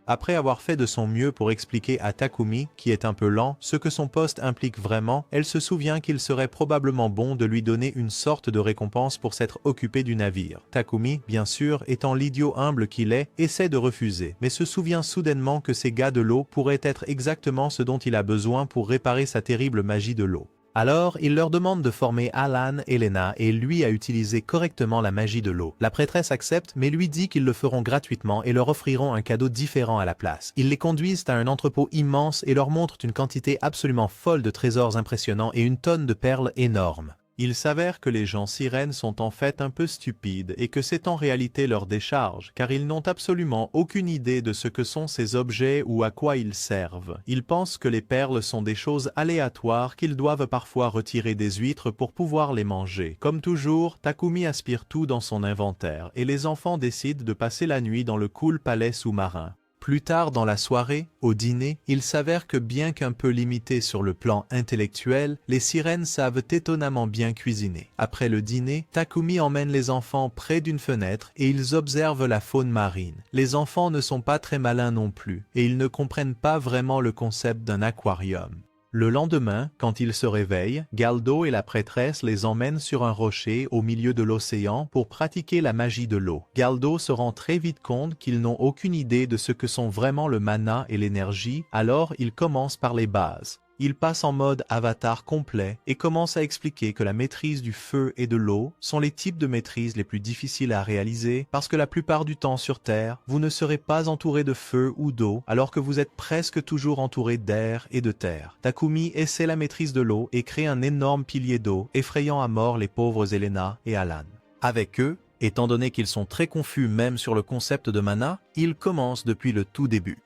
Après avoir fait de son mieux pour expliquer à Takumi, qui est un peu lent, ce que son poste implique vraiment, elle se souvient qu'il serait probablement bon de lui donner une sorte de récompense pour s'être occupé du navire. Takumi, bien sûr, étant l'idiot humble qu'il est, essaie de refuser, mais se souvient soudainement que ces gars de l'eau pourraient être exactement ce dont il a besoin pour réparer sa terrible magie de l'eau. Alors, il leur demande de former Alan et Lena et lui à utiliser correctement la magie de l'eau. La prêtresse accepte, mais lui dit qu'ils le feront gratuitement et leur offriront un cadeau différent à la place. Ils les conduisent à un entrepôt immense et leur montrent une quantité absolument folle de trésors impressionnants et une tonne de perles énormes. Il s'avère que les gens sirènes sont en fait un peu stupides et que c'est en réalité leur décharge, car ils n'ont absolument aucune idée de ce que sont ces objets ou à quoi ils servent. Ils pensent que les perles sont des choses aléatoires qu'ils doivent parfois retirer des huîtres pour pouvoir les manger. Comme toujours, Takumi aspire tout dans son inventaire et les enfants décident de passer la nuit dans le cool palais sous-marin. Plus tard dans la soirée, au dîner, il s'avère que bien qu'un peu limités sur le plan intellectuel, les sirènes savent étonnamment bien cuisiner. Après le dîner, Takumi emmène les enfants près d'une fenêtre et ils observent la faune marine. Les enfants ne sont pas très malins non plus et ils ne comprennent pas vraiment le concept d'un aquarium. Le lendemain, quand ils se réveillent, Galdo et la prêtresse les emmènent sur un rocher au milieu de l'océan pour pratiquer la magie de l'eau. Galdo se rend très vite compte qu'ils n'ont aucune idée de ce que sont vraiment le mana et l'énergie, alors il commence par les bases. Il passe en mode avatar complet et commence à expliquer que la maîtrise du feu et de l'eau sont les types de maîtrise les plus difficiles à réaliser parce que la plupart du temps sur Terre, vous ne serez pas entouré de feu ou d'eau alors que vous êtes presque toujours entouré d'air et de terre. Takumi essaie la maîtrise de l'eau et crée un énorme pilier d'eau, effrayant à mort les pauvres Elena et Alan. Avec eux, étant donné qu'ils sont très confus même sur le concept de mana, ils commencent depuis le tout début.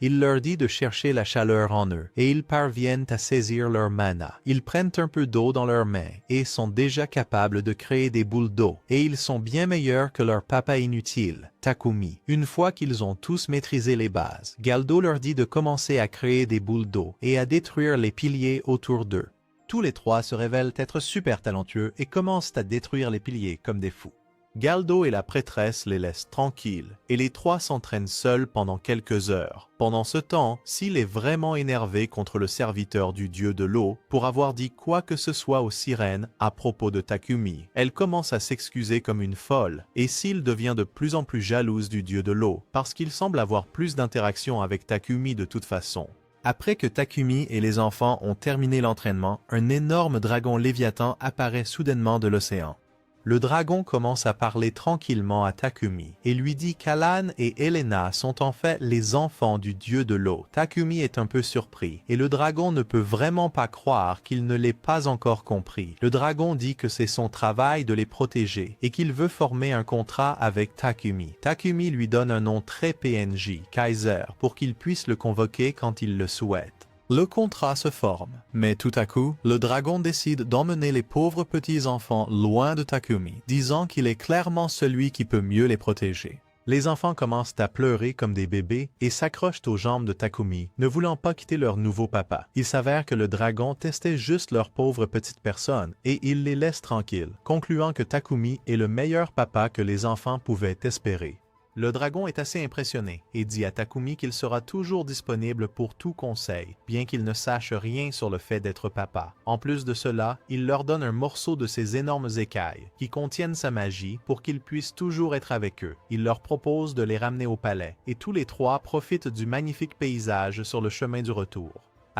Il leur dit de chercher la chaleur en eux, et ils parviennent à saisir leur mana. Ils prennent un peu d'eau dans leurs mains, et sont déjà capables de créer des boules d'eau, et ils sont bien meilleurs que leur papa inutile, Takumi. Une fois qu'ils ont tous maîtrisé les bases, Galdo leur dit de commencer à créer des boules d'eau, et à détruire les piliers autour d'eux. Tous les trois se révèlent être super talentueux, et commencent à détruire les piliers comme des fous. Galdo et la prêtresse les laissent tranquilles, et les trois s'entraînent seuls pendant quelques heures. Pendant ce temps, Seal est vraiment énervé contre le serviteur du dieu de l'eau pour avoir dit quoi que ce soit aux sirènes à propos de Takumi. Elle commence à s'excuser comme une folle, et Seal devient de plus en plus jalouse du dieu de l'eau, parce qu'il semble avoir plus d'interaction avec Takumi de toute façon. Après que Takumi et les enfants ont terminé l'entraînement, un énorme dragon Léviathan apparaît soudainement de l'océan. Le dragon commence à parler tranquillement à Takumi et lui dit qu'Alan et Elena sont en fait les enfants du dieu de l'eau. Takumi est un peu surpris et le dragon ne peut vraiment pas croire qu'il ne l'ait pas encore compris. Le dragon dit que c'est son travail de les protéger et qu'il veut former un contrat avec Takumi. Takumi lui donne un nom très PNJ, Kaiser, pour qu'il puisse le convoquer quand il le souhaite. Le contrat se forme, mais tout à coup, le dragon décide d'emmener les pauvres petits-enfants loin de Takumi, disant qu'il est clairement celui qui peut mieux les protéger. Les enfants commencent à pleurer comme des bébés et s'accrochent aux jambes de Takumi, ne voulant pas quitter leur nouveau papa. Il s'avère que le dragon testait juste leur pauvre petite personne et il les laisse tranquilles, concluant que Takumi est le meilleur papa que les enfants pouvaient espérer. Le dragon est assez impressionné et dit à Takumi qu'il sera toujours disponible pour tout conseil, bien qu'il ne sache rien sur le fait d'être papa. En plus de cela, il leur donne un morceau de ses énormes écailles, qui contiennent sa magie, pour qu'ils puissent toujours être avec eux. Il leur propose de les ramener au palais, et tous les trois profitent du magnifique paysage sur le chemin du retour.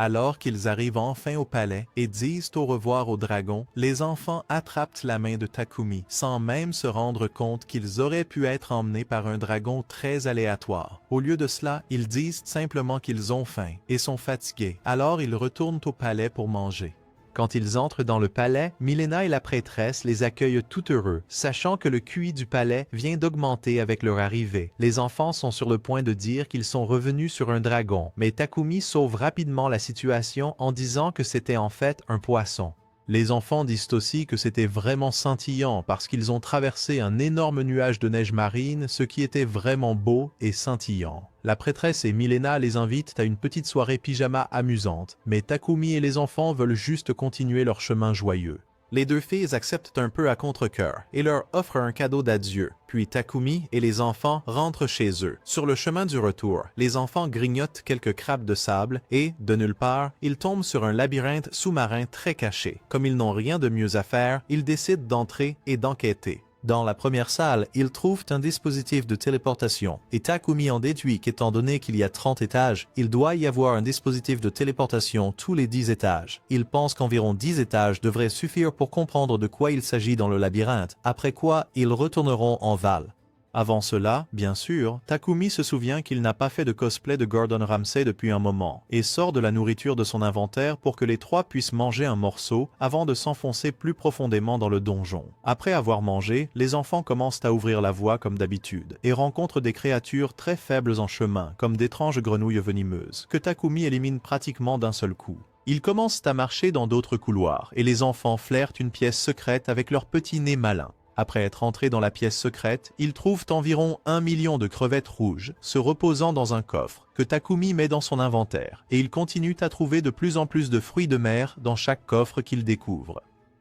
Alors qu'ils arrivent enfin au palais et disent au revoir au dragon, les enfants attrapent la main de Takumi sans même se rendre compte qu'ils auraient pu être emmenés par un dragon très aléatoire. Au lieu de cela, ils disent simplement qu'ils ont faim et sont fatigués. Alors ils retournent au palais pour manger. Quand ils entrent dans le palais, Milena et la prêtresse les accueillent tout heureux, sachant que le QI du palais vient d'augmenter avec leur arrivée. Les enfants sont sur le point de dire qu'ils sont revenus sur un dragon, mais Takumi sauve rapidement la situation en disant que c'était en fait un poisson. Les enfants disent aussi que c'était vraiment scintillant parce qu'ils ont traversé un énorme nuage de neige marine, ce qui était vraiment beau et scintillant. La prêtresse et Milena les invitent à une petite soirée pyjama amusante, mais Takumi et les enfants veulent juste continuer leur chemin joyeux. Les deux filles acceptent un peu à contre-cœur et leur offrent un cadeau d'adieu. Puis Takumi et les enfants rentrent chez eux. Sur le chemin du retour, les enfants grignotent quelques crabes de sable et, de nulle part, ils tombent sur un labyrinthe sous-marin très caché. Comme ils n'ont rien de mieux à faire, ils décident d'entrer et d'enquêter. Dans la première salle, ils trouvent un dispositif de téléportation, et Takumi en déduit qu'étant donné qu'il y a 30 étages, il doit y avoir un dispositif de téléportation tous les 10 étages. Il pense qu'environ 10 étages devraient suffire pour comprendre de quoi il s'agit dans le labyrinthe, après quoi ils retourneront en Val. Avant cela, bien sûr, Takumi se souvient qu'il n'a pas fait de cosplay de Gordon Ramsay depuis un moment et sort de la nourriture de son inventaire pour que les trois puissent manger un morceau avant de s'enfoncer plus profondément dans le donjon. Après avoir mangé, les enfants commencent à ouvrir la voie comme d'habitude et rencontrent des créatures très faibles en chemin, comme d'étranges grenouilles venimeuses, que Takumi élimine pratiquement d'un seul coup. Ils commencent à marcher dans d'autres couloirs et les enfants flairent une pièce secrète avec leur petit nez malin. Après être entrés dans la pièce secrète, ils trouvent environ 1 million de crevettes rouges se reposant dans un coffre que Takumi met dans son inventaire et ils continuent à trouver de plus en plus de fruits de mer dans chaque coffre qu'ils découvrent.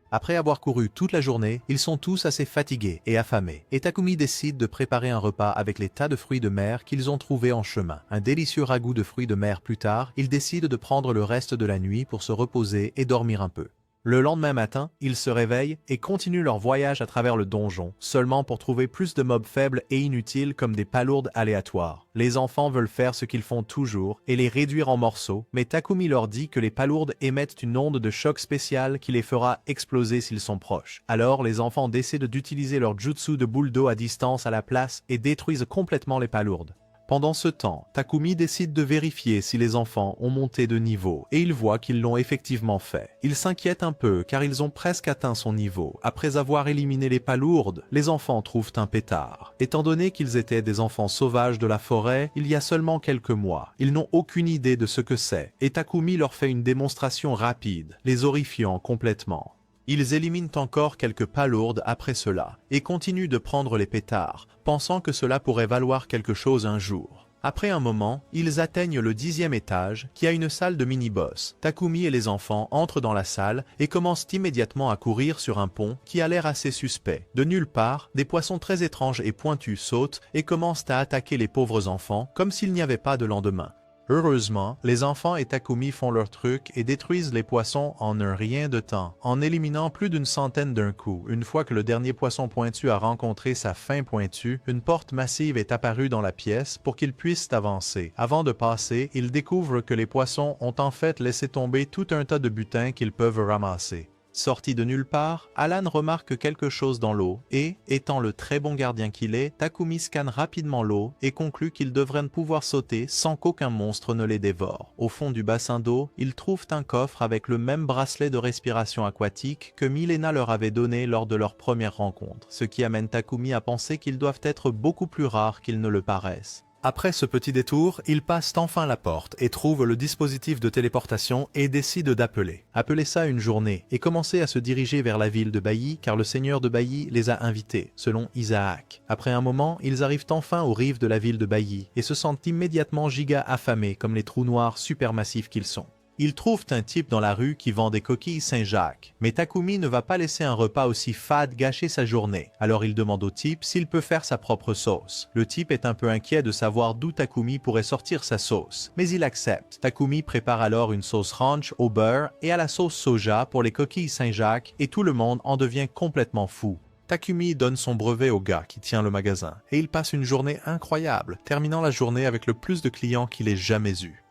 Après avoir couru toute la journée, ils sont tous assez fatigués et affamés et Takumi décide de préparer un repas avec les tas de fruits de mer qu'ils ont trouvés en chemin. Un délicieux ragoût de fruits de mer plus tard, ils décident de prendre le reste de la nuit pour se reposer et dormir un peu. Le lendemain matin, ils se réveillent et continuent leur voyage à travers le donjon, seulement pour trouver plus de mobs faibles et inutiles comme des palourdes aléatoires. Les enfants veulent faire ce qu'ils font toujours et les réduire en morceaux, mais Takumi leur dit que les palourdes émettent une onde de choc spéciale qui les fera exploser s'ils sont proches. Alors, les enfants décident d'utiliser leur jutsu de boule d'eau à distance à la place et détruisent complètement les palourdes. Pendant ce temps, Takumi décide de vérifier si les enfants ont monté de niveau et il voit qu'ils l'ont effectivement fait. Il s'inquiète un peu car ils ont presque atteint son niveau. Après avoir éliminé les palourdes, les enfants trouvent un pétard. Étant donné qu'ils étaient des enfants sauvages de la forêt il y a seulement quelques mois, ils n'ont aucune idée de ce que c'est et Takumi leur fait une démonstration rapide, les horrifiant complètement. Ils éliminent encore quelques palourdes après cela et continuent de prendre les pétards, pensant que cela pourrait valoir quelque chose un jour. Après un moment, ils atteignent le 10e étage qui a une salle de mini-boss. Takumi et les enfants entrent dans la salle et commencent immédiatement à courir sur un pont qui a l'air assez suspect. De nulle part, des poissons très étranges et pointus sautent et commencent à attaquer les pauvres enfants comme s'il n'y avait pas de lendemain. Heureusement, les enfants et Takumi font leur truc et détruisent les poissons en un rien de temps, en éliminant plus d'une centaine d'un coup. Une fois que le dernier poisson pointu a rencontré sa fin pointue, une porte massive est apparue dans la pièce pour qu'ils puissent avancer. Avant de passer, ils découvrent que les poissons ont en fait laissé tomber tout un tas de butin qu'ils peuvent ramasser. Sorti de nulle part, Alan remarque quelque chose dans l'eau et, étant le très bon gardien qu'il est, Takumi scanne rapidement l'eau et conclut qu'ils devraient pouvoir sauter sans qu'aucun monstre ne les dévore. Au fond du bassin d'eau, ils trouvent un coffre avec le même bracelet de respiration aquatique que Milena leur avait donné lors de leur première rencontre, ce qui amène Takumi à penser qu'ils doivent être beaucoup plus rares qu'ils ne le paraissent. Après ce petit détour, ils passent enfin la porte et trouvent le dispositif de téléportation et décident d'appeler. Appeler ça une journée et commencer à se diriger vers la ville de Bailly car le seigneur de Bailly les a invités, selon Isaac. Après un moment, ils arrivent enfin aux rives de la ville de Bailly et se sentent immédiatement giga affamés comme les trous noirs supermassifs qu'ils sont. Ils trouvent un type dans la rue qui vend des coquilles Saint-Jacques. Mais Takumi ne va pas laisser un repas aussi fade gâcher sa journée. Alors il demande au type s'il peut faire sa propre sauce. Le type est un peu inquiet de savoir d'où Takumi pourrait sortir sa sauce. Mais il accepte. Takumi prépare alors une sauce ranch au beurre et à la sauce soja pour les coquilles Saint-Jacques et tout le monde en devient complètement fou. Takumi donne son brevet au gars qui tient le magasin et il passe une journée incroyable, terminant la journée avec le plus de clients qu'il ait jamais eu.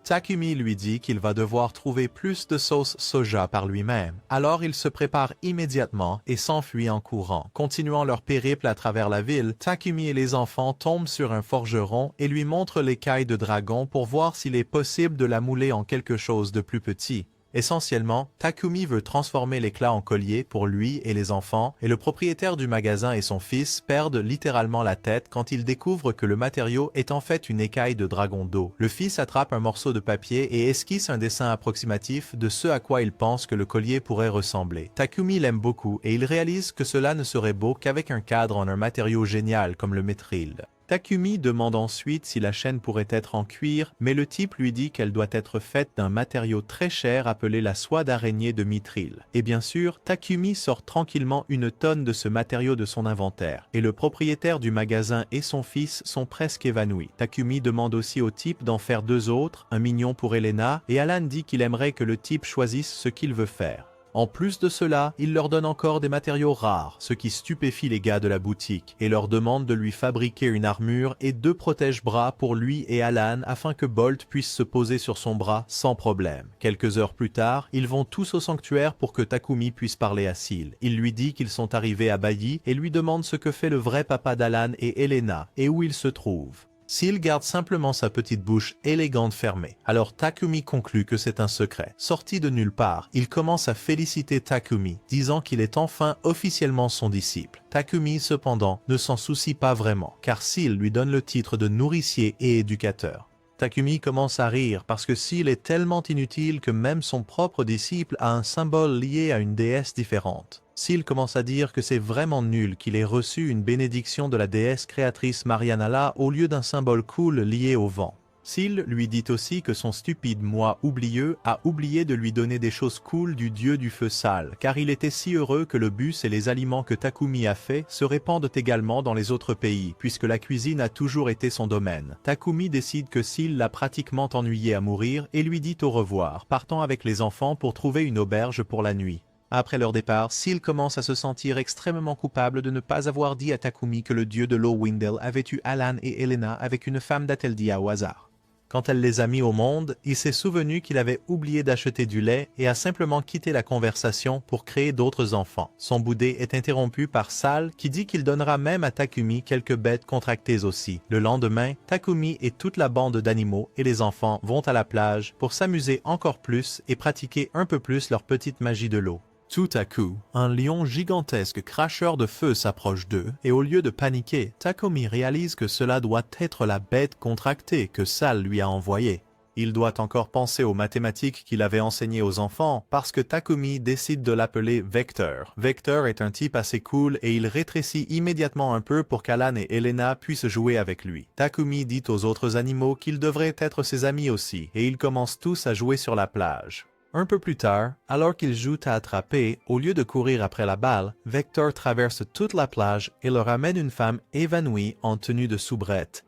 Takumi lui dit qu'il va devoir trouver plus de sauce soja par lui-même. Alors il se prépare immédiatement et s'enfuit en courant. Continuant leur périple à travers la ville, Takumi et les enfants tombent sur un forgeron et lui montrent l'écaille de dragon pour voir s'il est possible de la mouler en quelque chose de plus petit. Essentiellement, Takumi veut transformer l'éclat en collier pour lui et les enfants, et le propriétaire du magasin et son fils perdent littéralement la tête quand ils découvrent que le matériau est en fait une écaille de dragon d'eau. Le fils attrape un morceau de papier et esquisse un dessin approximatif de ce à quoi il pense que le collier pourrait ressembler. Takumi l'aime beaucoup et il réalise que cela ne serait beau qu'avec un cadre en un matériau génial comme le métril. Takumi demande ensuite si la chaîne pourrait être en cuir, mais le type lui dit qu'elle doit être faite d'un matériau très cher appelé la soie d'araignée de mithril. Et bien sûr, Takumi sort tranquillement une tonne de ce matériau de son inventaire, et le propriétaire du magasin et son fils sont presque évanouis. Takumi demande aussi au type d'en faire 2 autres, un mignon pour Elena, et Alan dit qu'il aimerait que le type choisisse ce qu'il veut faire. En plus de cela, il leur donne encore des matériaux rares, ce qui stupéfie les gars de la boutique, et leur demande de lui fabriquer une armure et 2 protège-bras pour lui et Alan afin que Bolt puisse se poser sur son bras sans problème. Quelques heures plus tard, ils vont tous au sanctuaire pour que Takumi puisse parler à Seal. Il lui dit qu'ils sont arrivés à Bailly et lui demande ce que fait le vrai papa d'Alan et Elena et où il se trouve. Seal garde simplement sa petite bouche élégante fermée. Alors Takumi conclut que c'est un secret. Sorti de nulle part, il commence à féliciter Takumi, disant qu'il est enfin officiellement son disciple. Takumi, cependant, ne s'en soucie pas vraiment, car Seal lui donne le titre de nourricier et éducateur. Takumi commence à rire parce que Seal est tellement inutile que même son propre disciple a un symbole lié à une déesse différente. Seal commence à dire que c'est vraiment nul qu'il ait reçu une bénédiction de la déesse créatrice Marianala au lieu d'un symbole cool lié au vent. Seal lui dit aussi que son stupide moi oublieux a oublié de lui donner des choses cool du dieu du feu sale, car il était si heureux que le bus et les aliments que Takumi a fait se répandent également dans les autres pays, puisque la cuisine a toujours été son domaine. Takumi décide que Seal l'a pratiquement ennuyé à mourir et lui dit au revoir, partant avec les enfants pour trouver une auberge pour la nuit. Après leur départ, Seal commence à se sentir extrêmement coupable de ne pas avoir dit à Takumi que le dieu de l'eau Windell avait eu Alan et Elena avec une femme d'Ateldia au hasard. Quand elle les a mis au monde, il s'est souvenu qu'il avait oublié d'acheter du lait et a simplement quitté la conversation pour créer d'autres enfants. Son boudé est interrompu par Sal qui dit qu'il donnera même à Takumi quelques bêtes contractées aussi. Le lendemain, Takumi et toute la bande d'animaux et les enfants vont à la plage pour s'amuser encore plus et pratiquer un peu plus leur petite magie de l'eau. Tout à coup, un lion gigantesque cracheur de feu s'approche d'eux et au lieu de paniquer, Takumi réalise que cela doit être la bête contractée que Sal lui a envoyée. Il doit encore penser aux mathématiques qu'il avait enseignées aux enfants parce que Takumi décide de l'appeler Vector. Vector est un type assez cool et il rétrécit immédiatement un peu pour qu'Alan et Elena puissent jouer avec lui. Takumi dit aux autres animaux qu'ils devraient être ses amis aussi et ils commencent tous à jouer sur la plage. Un peu plus tard, alors qu'ils jouent à attraper, au lieu de courir après la balle, Vector traverse toute la plage et leur amène une femme évanouie en tenue de soubrette.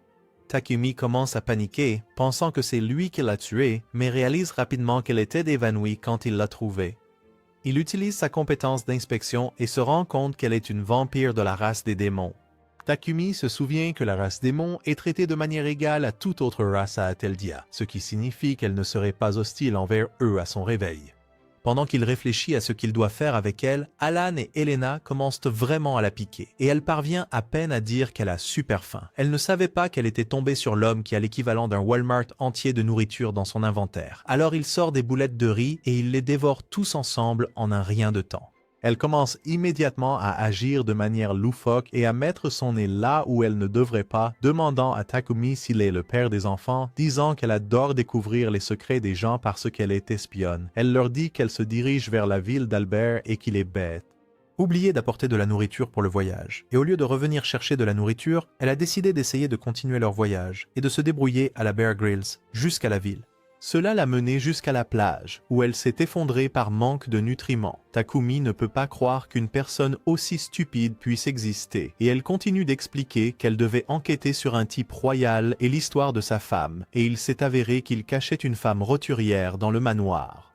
Takumi commence à paniquer, pensant que c'est lui qui l'a tuée, mais réalise rapidement qu'elle était évanouie quand il l'a trouvée. Il utilise sa compétence d'inspection et se rend compte qu'elle est une vampire de la race des démons. Takumi se souvient que la race démon est traitée de manière égale à toute autre race à Ateldia, ce qui signifie qu'elle ne serait pas hostile envers eux à son réveil. Pendant qu'il réfléchit à ce qu'il doit faire avec elle, Alan et Elena commencent vraiment à la piquer, et elle parvient à peine à dire qu'elle a super faim. Elle ne savait pas qu'elle était tombée sur l'homme qui a l'équivalent d'un Walmart entier de nourriture dans son inventaire. Alors il sort des boulettes de riz et il les dévore tous ensemble en un rien de temps. Elle commence immédiatement à agir de manière loufoque et à mettre son nez là où elle ne devrait pas, demandant à Takumi s'il est le père des enfants, disant qu'elle adore découvrir les secrets des gens parce qu'elle est espionne. Elle leur dit qu'elle se dirige vers la ville d'Albert et qu'il est bête. Oubliée d'apporter de la nourriture pour le voyage, et au lieu de revenir chercher de la nourriture, elle a décidé d'essayer de continuer leur voyage et de se débrouiller à la Bear Grylls jusqu'à la ville. Cela l'a menée jusqu'à la plage, où elle s'est effondrée par manque de nutriments. Takumi ne peut pas croire qu'une personne aussi stupide puisse exister, et elle continue d'expliquer qu'elle devait enquêter sur un type royal et l'histoire de sa femme, et il s'est avéré qu'il cachait une femme roturière dans le manoir.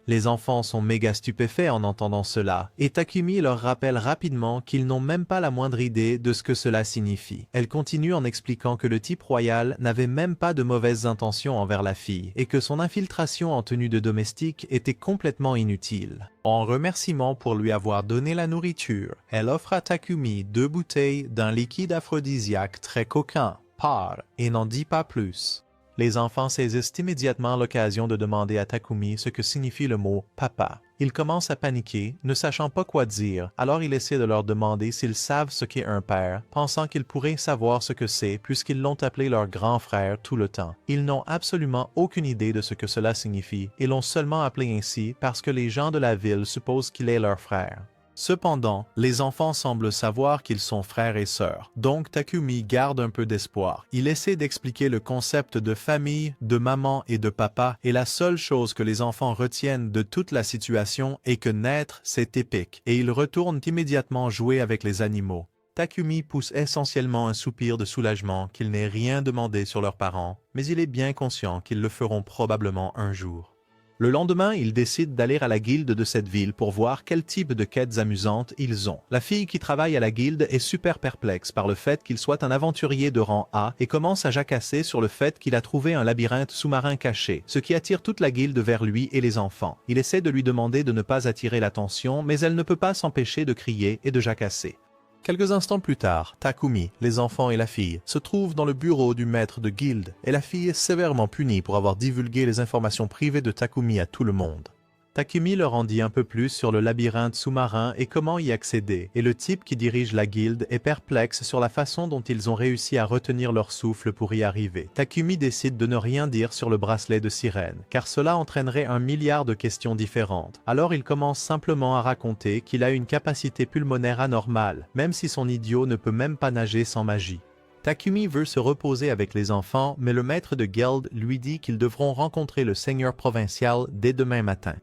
Les enfants sont méga stupéfaits en entendant cela, et Takumi leur rappelle rapidement qu'ils n'ont même pas la moindre idée de ce que cela signifie. Elle continue en expliquant que le type royal n'avait même pas de mauvaises intentions envers la fille, et que son infiltration en tenue de domestique était complètement inutile. En remerciement pour lui avoir donné la nourriture, elle offre à Takumi 2 bouteilles d'un liquide aphrodisiaque très coquin, Par, et n'en dit pas plus. Les enfants saisissent immédiatement l'occasion de demander à Takumi ce que signifie le mot « papa ». Il commence à paniquer, ne sachant pas quoi dire, alors il essaie de leur demander s'ils savent ce qu'est un père, pensant qu'ils pourraient savoir ce que c'est puisqu'ils l'ont appelé leur grand frère tout le temps. Ils n'ont absolument aucune idée de ce que cela signifie et l'ont seulement appelé ainsi parce que les gens de la ville supposent qu'il est leur frère. Cependant, les enfants semblent savoir qu'ils sont frères et sœurs, donc Takumi garde un peu d'espoir. Il essaie d'expliquer le concept de famille, de maman et de papa, et la seule chose que les enfants retiennent de toute la situation est que naître, c'est épique, et ils retournent immédiatement jouer avec les animaux. Takumi pousse essentiellement un soupir de soulagement qu'il n'ait rien demandé sur leurs parents, mais il est bien conscient qu'ils le feront probablement un jour. Le lendemain, il décide d'aller à la guilde de cette ville pour voir quel type de quêtes amusantes ils ont. La fille qui travaille à la guilde est super perplexe par le fait qu'il soit un aventurier de rang A et commence à jacasser sur le fait qu'il a trouvé un labyrinthe sous-marin caché, ce qui attire toute la guilde vers lui et les enfants. Il essaie de lui demander de ne pas attirer l'attention, mais elle ne peut pas s'empêcher de crier et de jacasser. Quelques instants plus tard, Takumi, les enfants et la fille se trouvent dans le bureau du maître de guilde et la fille est sévèrement punie pour avoir divulgué les informations privées de Takumi à tout le monde. Takumi leur en dit un peu plus sur le labyrinthe sous-marin et comment y accéder, et le type qui dirige la guilde est perplexe sur la façon dont ils ont réussi à retenir leur souffle pour y arriver. Takumi décide de ne rien dire sur le bracelet de sirène, car cela entraînerait 1 milliard de questions différentes. Alors il commence simplement à raconter qu'il a une capacité pulmonaire anormale, même si son idiot ne peut même pas nager sans magie. Takumi veut se reposer avec les enfants, mais le maître de guilde lui dit qu'ils devront rencontrer le seigneur provincial dès demain matin.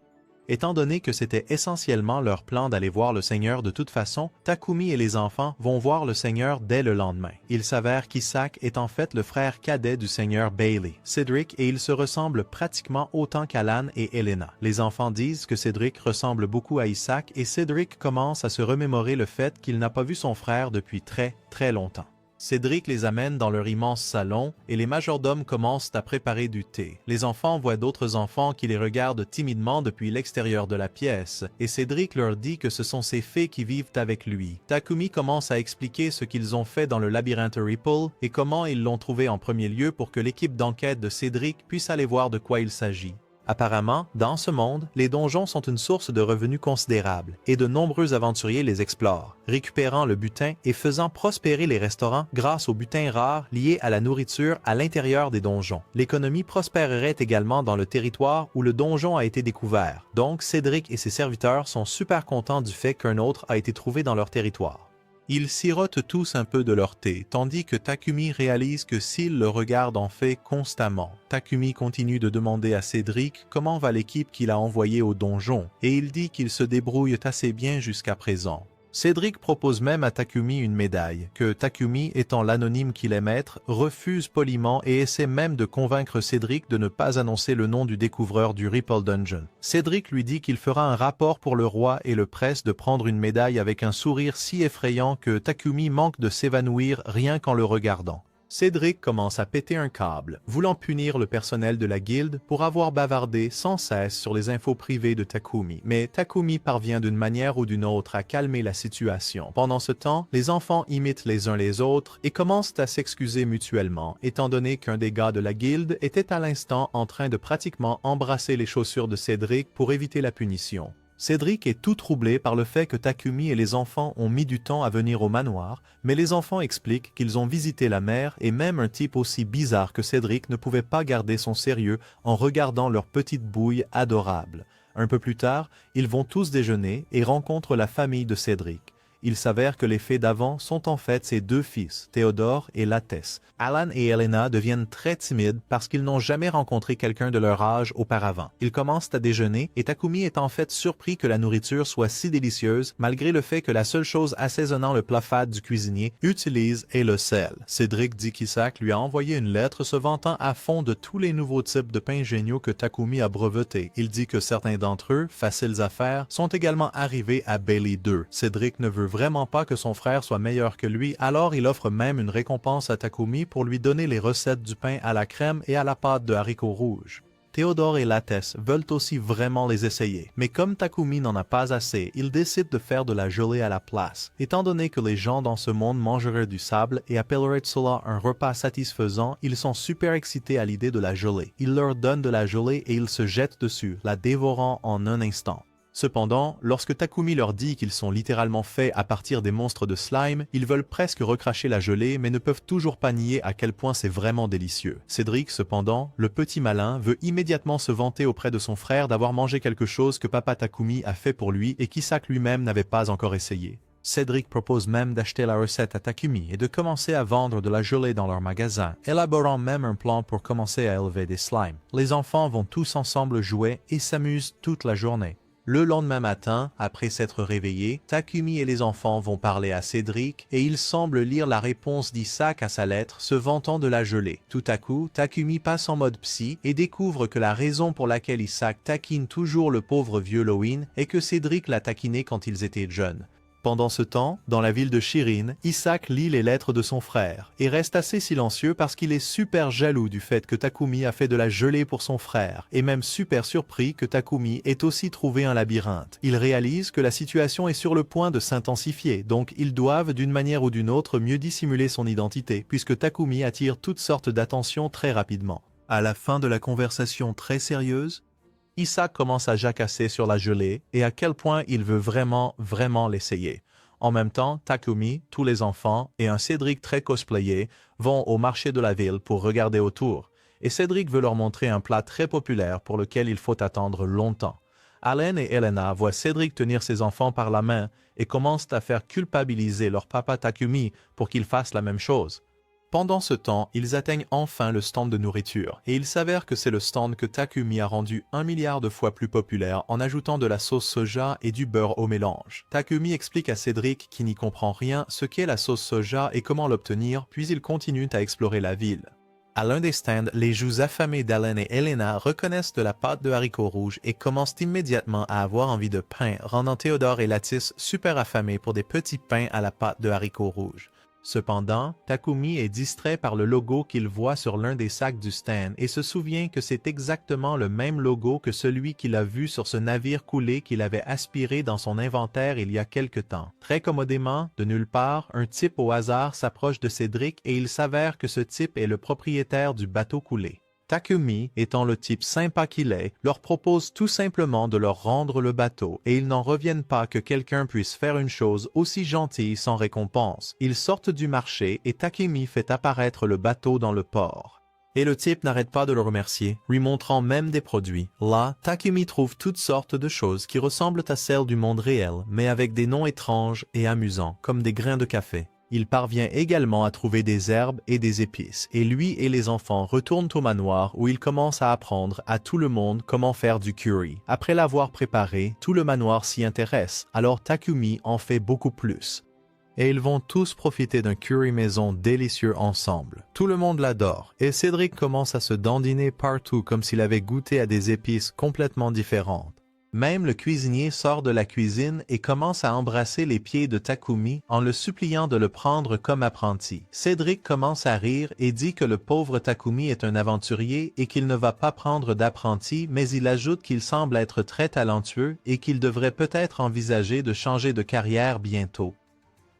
Étant donné que c'était essentiellement leur plan d'aller voir le Seigneur de toute façon, Takumi et les enfants vont voir le Seigneur dès le lendemain. Il s'avère qu'Isaac est en fait le frère cadet du Seigneur Bailey, Cédric, et il se ressemble pratiquement autant qu'Alan et Elena. Les enfants disent que Cédric ressemble beaucoup à Isaac et Cédric commence à se remémorer le fait qu'il n'a pas vu son frère depuis très longtemps. Cédric les amène dans leur immense salon et les majordomes commencent à préparer du thé. Les enfants voient d'autres enfants qui les regardent timidement depuis l'extérieur de la pièce et Cédric leur dit que ce sont ses fées qui vivent avec lui. Takumi commence à expliquer ce qu'ils ont fait dans le labyrinthe Ripple et comment ils l'ont trouvé en premier lieu pour que l'équipe d'enquête de Cédric puisse aller voir de quoi il s'agit. Apparemment, dans ce monde, les donjons sont une source de revenus considérable et de nombreux aventuriers les explorent, récupérant le butin et faisant prospérer les restaurants grâce au butin rare lié à la nourriture à l'intérieur des donjons. L'économie prospérerait également dans le territoire où le donjon a été découvert, donc Cédric et ses serviteurs sont super contents du fait qu'un autre a été trouvé dans leur territoire. Ils sirotent tous un peu de leur thé, tandis que Takumi réalise que s'il le regarde en fait constamment. Takumi continue de demander à Cédric comment va l'équipe qu'il a envoyée au donjon, et il dit qu'ils se débrouillent assez bien jusqu'à présent. Cédric propose même à Takumi une médaille, que Takumi, étant l'anonyme qu'il aime être, refuse poliment et essaie même de convaincre Cédric de ne pas annoncer le nom du découvreur du Ripple Dungeon. Cédric lui dit qu'il fera un rapport pour le roi et le presse de prendre une médaille avec un sourire si effrayant que Takumi manque de s'évanouir rien qu'en le regardant. Cédric commence à péter un câble, voulant punir le personnel de la guilde pour avoir bavardé sans cesse sur les infos privées de Takumi. Mais Takumi parvient d'une manière ou d'une autre à calmer la situation. Pendant ce temps, les enfants imitent les uns les autres et commencent à s'excuser mutuellement, étant donné qu'un des gars de la guilde était à l'instant en train de pratiquement embrasser les chaussures de Cédric pour éviter la punition. Cédric est tout troublé par le fait que Takumi et les enfants ont mis du temps à venir au manoir, mais les enfants expliquent qu'ils ont visité la mer et même un type aussi bizarre que Cédric ne pouvait pas garder son sérieux en regardant leur petite bouille adorable. Un peu plus tard, ils vont tous déjeuner et rencontrent la famille de Cédric. Il s'avère que les fées d'avant sont en fait ses deux fils, Théodore et Lattès. Alan et Elena deviennent très timides parce qu'ils n'ont jamais rencontré quelqu'un de leur âge auparavant. Ils commencent à déjeuner et Takumi est en fait surpris que la nourriture soit si délicieuse malgré le fait que la seule chose assaisonnant le plat fade du cuisinier utilise est le sel. Cédric dit qu'Isaac lui a envoyé une lettre se vantant à fond de tous les nouveaux types de pains géniaux que Takumi a brevetés. Il dit que certains d'entre eux, faciles à faire, sont également arrivés à Bailey 2. Cédric ne veut vraiment pas que son frère soit meilleur que lui, alors il offre même une récompense à Takumi pour lui donner les recettes du pain à la crème et à la pâte de haricots rouges. Théodore et Lattès veulent aussi vraiment les essayer, mais comme Takumi n'en a pas assez, ils décident de faire de la gelée à la place. Étant donné que les gens dans ce monde mangeraient du sable et appelleraient cela un repas satisfaisant, ils sont super excités à l'idée de la gelée. Ils leur donnent de la gelée et ils se jettent dessus, la dévorant en un instant. Cependant, lorsque Takumi leur dit qu'ils sont littéralement faits à partir des monstres de slime, ils veulent presque recracher la gelée mais ne peuvent toujours pas nier à quel point c'est vraiment délicieux. Cédric, cependant, le petit malin, veut immédiatement se vanter auprès de son frère d'avoir mangé quelque chose que papa Takumi a fait pour lui et qu'Isaac lui-même n'avait pas encore essayé. Cédric propose même d'acheter la recette à Takumi et de commencer à vendre de la gelée dans leur magasin, élaborant même un plan pour commencer à élever des slimes. Les enfants vont tous ensemble jouer et s'amusent toute la journée. Le lendemain matin, après s'être réveillés, Takumi et les enfants vont parler à Cédric et il semble lire la réponse d'Isaac à sa lettre se vantant de la gelée. Tout à coup, Takumi passe en mode psy et découvre que la raison pour laquelle Isaac taquine toujours le pauvre vieux Lowin est que Cédric l'a taquiné quand ils étaient jeunes. Pendant ce temps, dans la ville de Shirin, Isaac lit les lettres de son frère et reste assez silencieux parce qu'il est super jaloux du fait que Takumi a fait de la gelée pour son frère et même super surpris que Takumi ait aussi trouvé un labyrinthe. Il réalise que la situation est sur le point de s'intensifier, donc ils doivent d'une manière ou d'une autre mieux dissimuler son identité puisque Takumi attire toutes sortes d'attention très rapidement. À la fin de la conversation très sérieuse, Isaac commence à jacasser sur la gelée et à quel point il veut vraiment l'essayer. En même temps, Takumi, tous les enfants et un Cédric très cosplayé vont au marché de la ville pour regarder autour. Et Cédric veut leur montrer un plat très populaire pour lequel il faut attendre longtemps. Alan et Elena voient Cédric tenir ses enfants par la main et commencent à faire culpabiliser leur papa Takumi pour qu'il fasse la même chose. Pendant ce temps, ils atteignent enfin le stand de nourriture, et il s'avère que c'est le stand que Takumi a rendu 1 milliard de fois plus populaire en ajoutant de la sauce soja et du beurre au mélange. Takumi explique à Cédric, qui n'y comprend rien, ce qu'est la sauce soja et comment l'obtenir, puis ils continuent à explorer la ville. À l'un des stands, les joues affamées d'Alan et Elena reconnaissent de la pâte de haricots rouges et commencent immédiatement à avoir envie de pain, rendant Théodore et Lattès super affamés pour des petits pains à la pâte de haricots rouges. Cependant, Takumi est distrait par le logo qu'il voit sur l'un des sacs du stand et se souvient que c'est exactement le même logo que celui qu'il a vu sur ce navire coulé qu'il avait aspiré dans son inventaire il y a quelque temps. Très commodément, de nulle part, un type au hasard s'approche de Cédric et il s'avère que ce type est le propriétaire du bateau coulé. Takumi, étant le type sympa qu'il est, leur propose tout simplement de leur rendre le bateau et ils n'en reviennent pas que quelqu'un puisse faire une chose aussi gentille sans récompense. Ils sortent du marché et Takumi fait apparaître le bateau dans le port. Et le type n'arrête pas de le remercier, lui montrant même des produits. Là, Takumi trouve toutes sortes de choses qui ressemblent à celles du monde réel, mais avec des noms étranges et amusants, comme des grains de café. Il parvient également à trouver des herbes et des épices, et lui et les enfants retournent au manoir où il commence à apprendre à tout le monde comment faire du curry. Après l'avoir préparé, tout le manoir s'y intéresse, alors Takumi en fait beaucoup plus. Et ils vont tous profiter d'un curry maison délicieux ensemble. Tout le monde l'adore, et Cédric commence à se dandiner partout comme s'il avait goûté à des épices complètement différentes. Même le cuisinier sort de la cuisine et commence à embrasser les pieds de Takumi en le suppliant de le prendre comme apprenti. Cédric commence à rire et dit que le pauvre Takumi est un aventurier et qu'il ne va pas prendre d'apprenti, mais il ajoute qu'il semble être très talentueux et qu'il devrait peut-être envisager de changer de carrière bientôt.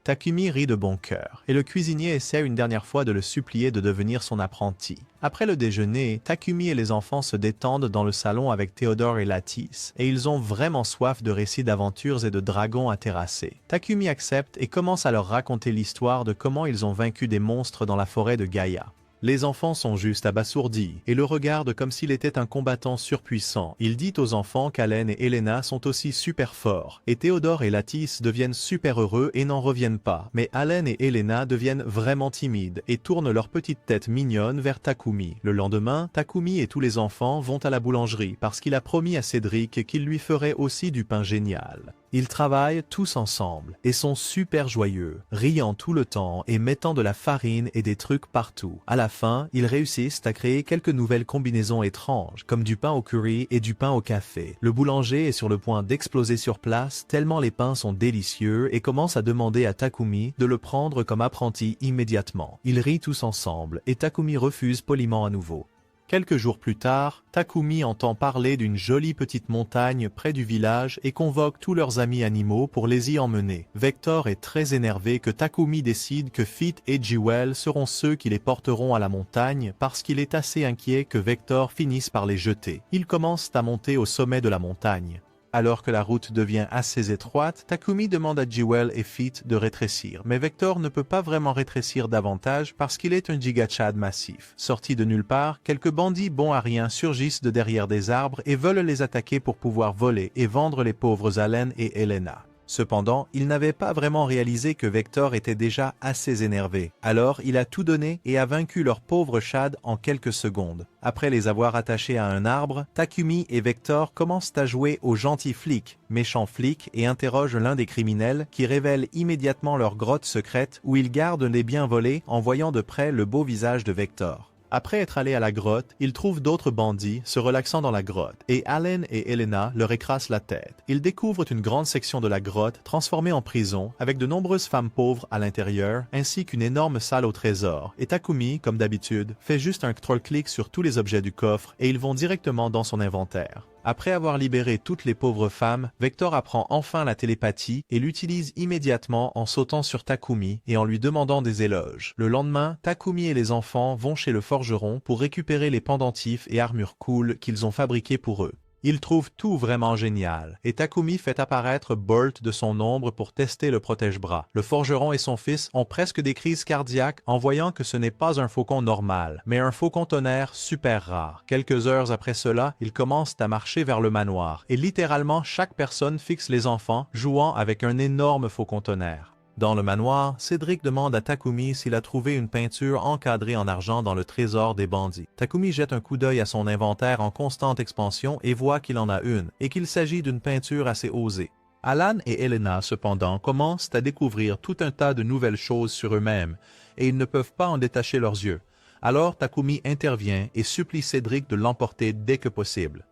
Takumi rit de bon cœur, et le cuisinier essaie une dernière fois de le supplier de devenir son apprenti. Après le déjeuner, Takumi et les enfants se détendent dans le salon avec Théodore et Lattice, et ils ont vraiment soif de récits d'aventures et de dragons à terrasser. Takumi accepte et commence à leur raconter l'histoire de comment ils ont vaincu des monstres dans la forêt de Gaïa. Les enfants sont juste abasourdis et le regardent comme s'il était un combattant surpuissant. Il dit aux enfants qu'Allen et Elena sont aussi super forts, et Théodore et Lattice deviennent super heureux et n'en reviennent pas. Mais Allen et Elena deviennent vraiment timides et tournent leur petite tête mignonne vers Takumi. Le lendemain, Takumi et tous les enfants vont à la boulangerie parce qu'il a promis à Cédric qu'il lui ferait aussi du pain génial. Ils travaillent tous ensemble et sont super joyeux, riant tout le temps et mettant de la farine et des trucs partout. À la fin, ils réussissent à créer quelques nouvelles combinaisons étranges, comme du pain au curry et du pain au café. Le boulanger est sur le point d'exploser sur place tellement les pains sont délicieux et commence à demander à Takumi de le prendre comme apprenti immédiatement. Ils rient tous ensemble et Takumi refuse poliment à nouveau. Quelques jours plus tard, Takumi entend parler d'une jolie petite montagne près du village et convoque tous leurs amis animaux pour les y emmener. Vector est très énervé que Takumi décide que Fit et Jewel seront ceux qui les porteront à la montagne parce qu'il est assez inquiet que Vector finisse par les jeter. Ils commencent à monter au sommet de la montagne. Alors que la route devient assez étroite, Takumi demande à Jewel et Fit de rétrécir, mais Vector ne peut pas vraiment rétrécir davantage parce qu'il est un gigachad massif. Sorti de nulle part, quelques bandits bons à rien surgissent de derrière des arbres et veulent les attaquer pour pouvoir voler et vendre les pauvres Allen et Elena. Cependant, il n'avait pas vraiment réalisé que Vector était déjà assez énervé. Alors, il a tout donné et a vaincu leur pauvre Chad en quelques secondes. Après les avoir attachés à un arbre, Takumi et Vector commencent à jouer aux gentils flics, méchants flics, et interrogent l'un des criminels qui révèle immédiatement leur grotte secrète où ils gardent les biens volés en voyant de près le beau visage de Vector. Après être allés à la grotte, ils trouvent d'autres bandits se relaxant dans la grotte, et Allen et Elena leur écrasent la tête. Ils découvrent une grande section de la grotte transformée en prison, avec de nombreuses femmes pauvres à l'intérieur, ainsi qu'une énorme salle au trésor. Et Takumi, comme d'habitude, fait juste un contrôle-clic sur tous les objets du coffre, et ils vont directement dans son inventaire. Après avoir libéré toutes les pauvres femmes, Vector apprend enfin la télépathie et l'utilise immédiatement en sautant sur Takumi et en lui demandant des éloges. Le lendemain, Takumi et les enfants vont chez le forgeron pour récupérer les pendentifs et armures cool qu'ils ont fabriqués pour eux. Ils trouvent tout vraiment génial, et Takumi fait apparaître Bolt de son ombre pour tester le protège-bras. Le forgeron et son fils ont presque des crises cardiaques en voyant que ce n'est pas un faucon normal, mais un faucon tonnerre super rare. Quelques heures après cela, ils commencent à marcher vers le manoir, et littéralement chaque personne fixe les enfants, jouant avec un énorme faucon tonnerre. Dans le manoir, Cédric demande à Takumi s'il a trouvé une peinture encadrée en argent dans le trésor des bandits. Takumi jette un coup d'œil à son inventaire en constante expansion et voit qu'il en a une, et qu'il s'agit d'une peinture assez osée. Alan et Elena, cependant, commencent à découvrir tout un tas de nouvelles choses sur eux-mêmes, et ils ne peuvent pas en détacher leurs yeux. Alors Takumi intervient et supplie Cédric de l'emporter dès que possible.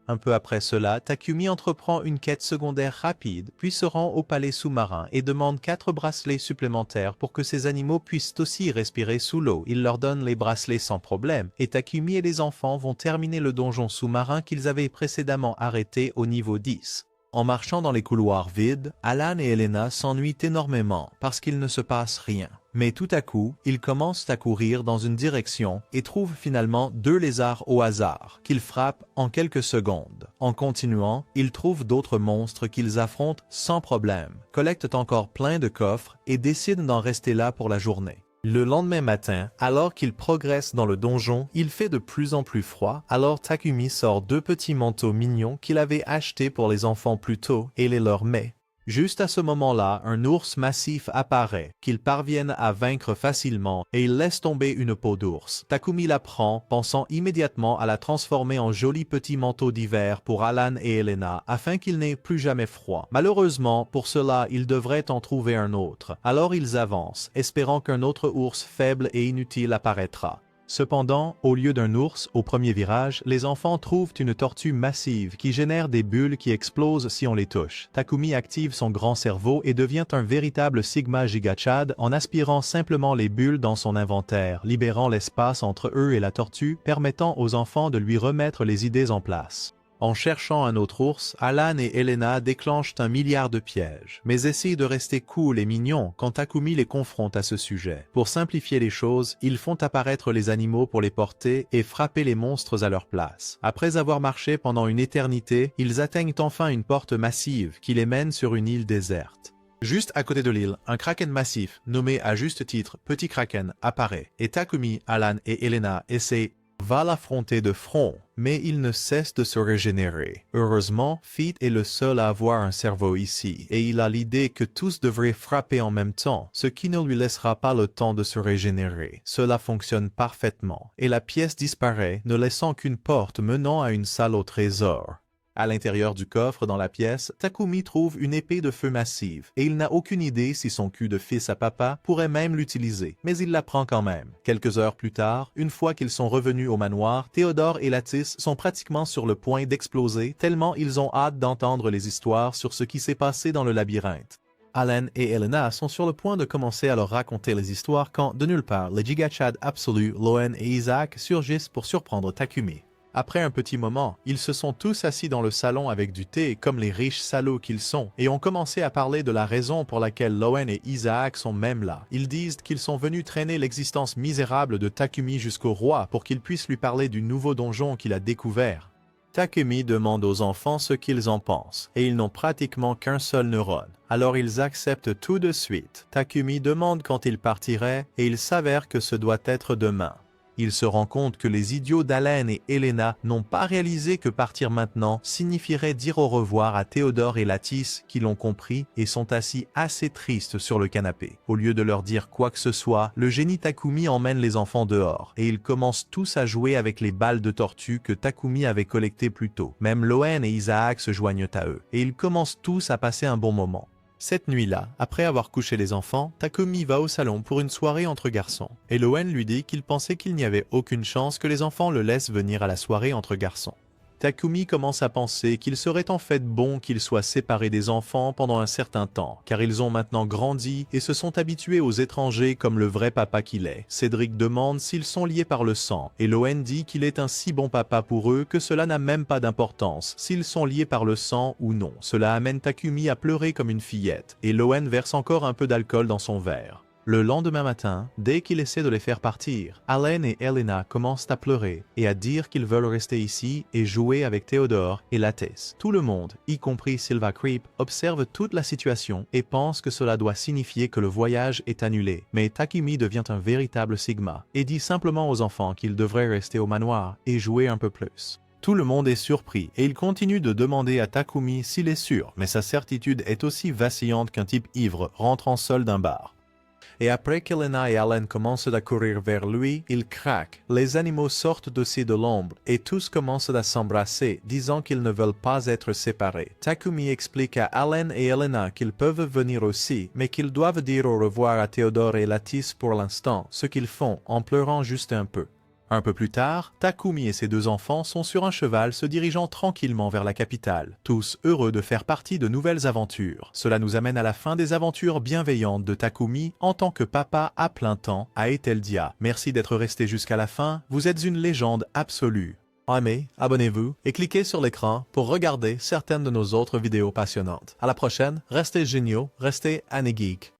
Un peu après cela, Takumi entreprend une quête secondaire rapide, puis se rend au palais sous-marin et demande 4 bracelets supplémentaires pour que ces animaux puissent aussi respirer sous l'eau. Il leur donne les bracelets sans problème, et Takumi et les enfants vont terminer le donjon sous-marin qu'ils avaient précédemment arrêté au niveau 10. En marchant dans les couloirs vides, Alan et Elena s'ennuient énormément parce qu'il ne se passe rien. Mais tout à coup, ils commencent à courir dans une direction et trouvent finalement 2 lézards au hasard, qu'ils frappent en quelques secondes. En continuant, ils trouvent d'autres monstres qu'ils affrontent sans problème, collectent encore plein de coffres et décident d'en rester là pour la journée. Le lendemain matin, alors qu'ils progressent dans le donjon, il fait de plus en plus froid, alors Takumi sort 2 petits manteaux mignons qu'il avait achetés pour les enfants plus tôt et les leur met. Juste à ce moment-là, un ours massif apparaît, qu'ils parviennent à vaincre facilement, et il laisse tomber une peau d'ours. Takumi la prend, pensant immédiatement à la transformer en joli petit manteau d'hiver pour Alan et Elena, afin qu'ils n'aient plus jamais froid. Malheureusement, pour cela, ils devraient en trouver un autre. Alors ils avancent, espérant qu'un autre ours faible et inutile apparaîtra. Cependant, au lieu d'un ours, au premier virage, les enfants trouvent une tortue massive qui génère des bulles qui explosent si on les touche. Takumi active son grand cerveau et devient un véritable Sigma Gigachad en aspirant simplement les bulles dans son inventaire, libérant l'espace entre eux et la tortue, permettant aux enfants de lui remettre les idées en place. En cherchant un autre ours, Alan et Elena déclenchent un milliard de pièges, mais essayent de rester cool et mignons quand Takumi les confronte à ce sujet. Pour simplifier les choses, ils font apparaître les animaux pour les porter et frapper les monstres à leur place. Après avoir marché pendant une éternité, ils atteignent enfin une porte massive qui les mène sur une île déserte. Juste à côté de l'île, un kraken massif, nommé à juste titre Petit Kraken, apparaît, et Takumi, Alan et Elena essaient va l'affronter de front, mais il ne cesse de se régénérer. Heureusement, Feet est le seul à avoir un cerveau ici, et il a l'idée que tous devraient frapper en même temps, ce qui ne lui laissera pas le temps de se régénérer. Cela fonctionne parfaitement, et la pièce disparaît, ne laissant qu'une porte menant à une salle au trésor. À l'intérieur du coffre dans la pièce, Takumi trouve une épée de feu massive, et il n'a aucune idée si son cul de fils à papa pourrait même l'utiliser, mais il la prend quand même. Quelques heures plus tard, une fois qu'ils sont revenus au manoir, Théodore et Lattice sont pratiquement sur le point d'exploser, tellement ils ont hâte d'entendre les histoires sur ce qui s'est passé dans le labyrinthe. Alan et Elena sont sur le point de commencer à leur raconter les histoires quand, de nulle part, les Gigachads absolus, Loen et Isaac surgissent pour surprendre Takumi. Après un petit moment, ils se sont tous assis dans le salon avec du thé comme les riches salauds qu'ils sont et ont commencé à parler de la raison pour laquelle Loen et Isaac sont même là. Ils disent qu'ils sont venus traîner l'existence misérable de Takumi jusqu'au roi pour qu'il puisse lui parler du nouveau donjon qu'il a découvert. Takumi demande aux enfants ce qu'ils en pensent et ils n'ont pratiquement qu'un seul neurone. Alors ils acceptent tout de suite. Takumi demande quand il partirait et il s'avère que ce doit être demain. Il se rend compte que les idiots d'Alan et Elena n'ont pas réalisé que partir maintenant signifierait dire au revoir à Théodore et Lattice qui l'ont compris et sont assis assez tristes sur le canapé. Au lieu de leur dire quoi que ce soit, le génie Takumi emmène les enfants dehors et ils commencent tous à jouer avec les balles de tortue que Takumi avait collectées plus tôt. Même Loen et Isaac se joignent à eux et ils commencent tous à passer un bon moment. Cette nuit-là, après avoir couché les enfants, Takumi va au salon pour une soirée entre garçons. Et Loen lui dit qu'il pensait qu'il n'y avait aucune chance que les enfants le laissent venir à la soirée entre garçons. Takumi commence à penser qu'il serait en fait bon qu'ils soient séparés des enfants pendant un certain temps, car ils ont maintenant grandi et se sont habitués aux étrangers comme le vrai papa qu'il est. Cédric demande s'ils sont liés par le sang, et Loen dit qu'il est un si bon papa pour eux que cela n'a même pas d'importance, s'ils sont liés par le sang ou non. Cela amène Takumi à pleurer comme une fillette, et Loen verse encore un peu d'alcool dans son verre. Le lendemain matin, dès qu'il essaie de les faire partir, Alan et Elena commencent à pleurer et à dire qu'ils veulent rester ici et jouer avec Théodore et Lattice. Tout le monde, y compris Silva Creep, observe toute la situation et pense que cela doit signifier que le voyage est annulé. Mais Takumi devient un véritable Sigma et dit simplement aux enfants qu'ils devraient rester au manoir et jouer un peu plus. Tout le monde est surpris et il continue de demander à Takumi s'il est sûr, mais sa certitude est aussi vacillante qu'un type ivre rentrant seul d'un bar. Et après qu'Elena et Alan commencent à courir vers lui, il craque. Les animaux sortent aussi de l'ombre et tous commencent à s'embrasser, disant qu'ils ne veulent pas être séparés. Takumi explique à Alan et Elena qu'ils peuvent venir aussi, mais qu'ils doivent dire au revoir à Théodore et Lattice pour l'instant, ce qu'ils font en pleurant juste un peu. Un peu plus tard, Takumi et ses deux enfants sont sur un cheval se dirigeant tranquillement vers la capitale, tous heureux de faire partie de nouvelles aventures. Cela nous amène à la fin des aventures bienveillantes de Takumi en tant que papa à plein temps à Eteldia. Merci d'être resté jusqu'à la fin, vous êtes une légende absolue. Aimez, abonnez-vous et cliquez sur l'écran pour regarder certaines de nos autres vidéos passionnantes. À la prochaine, restez géniaux, restez Annie Geek.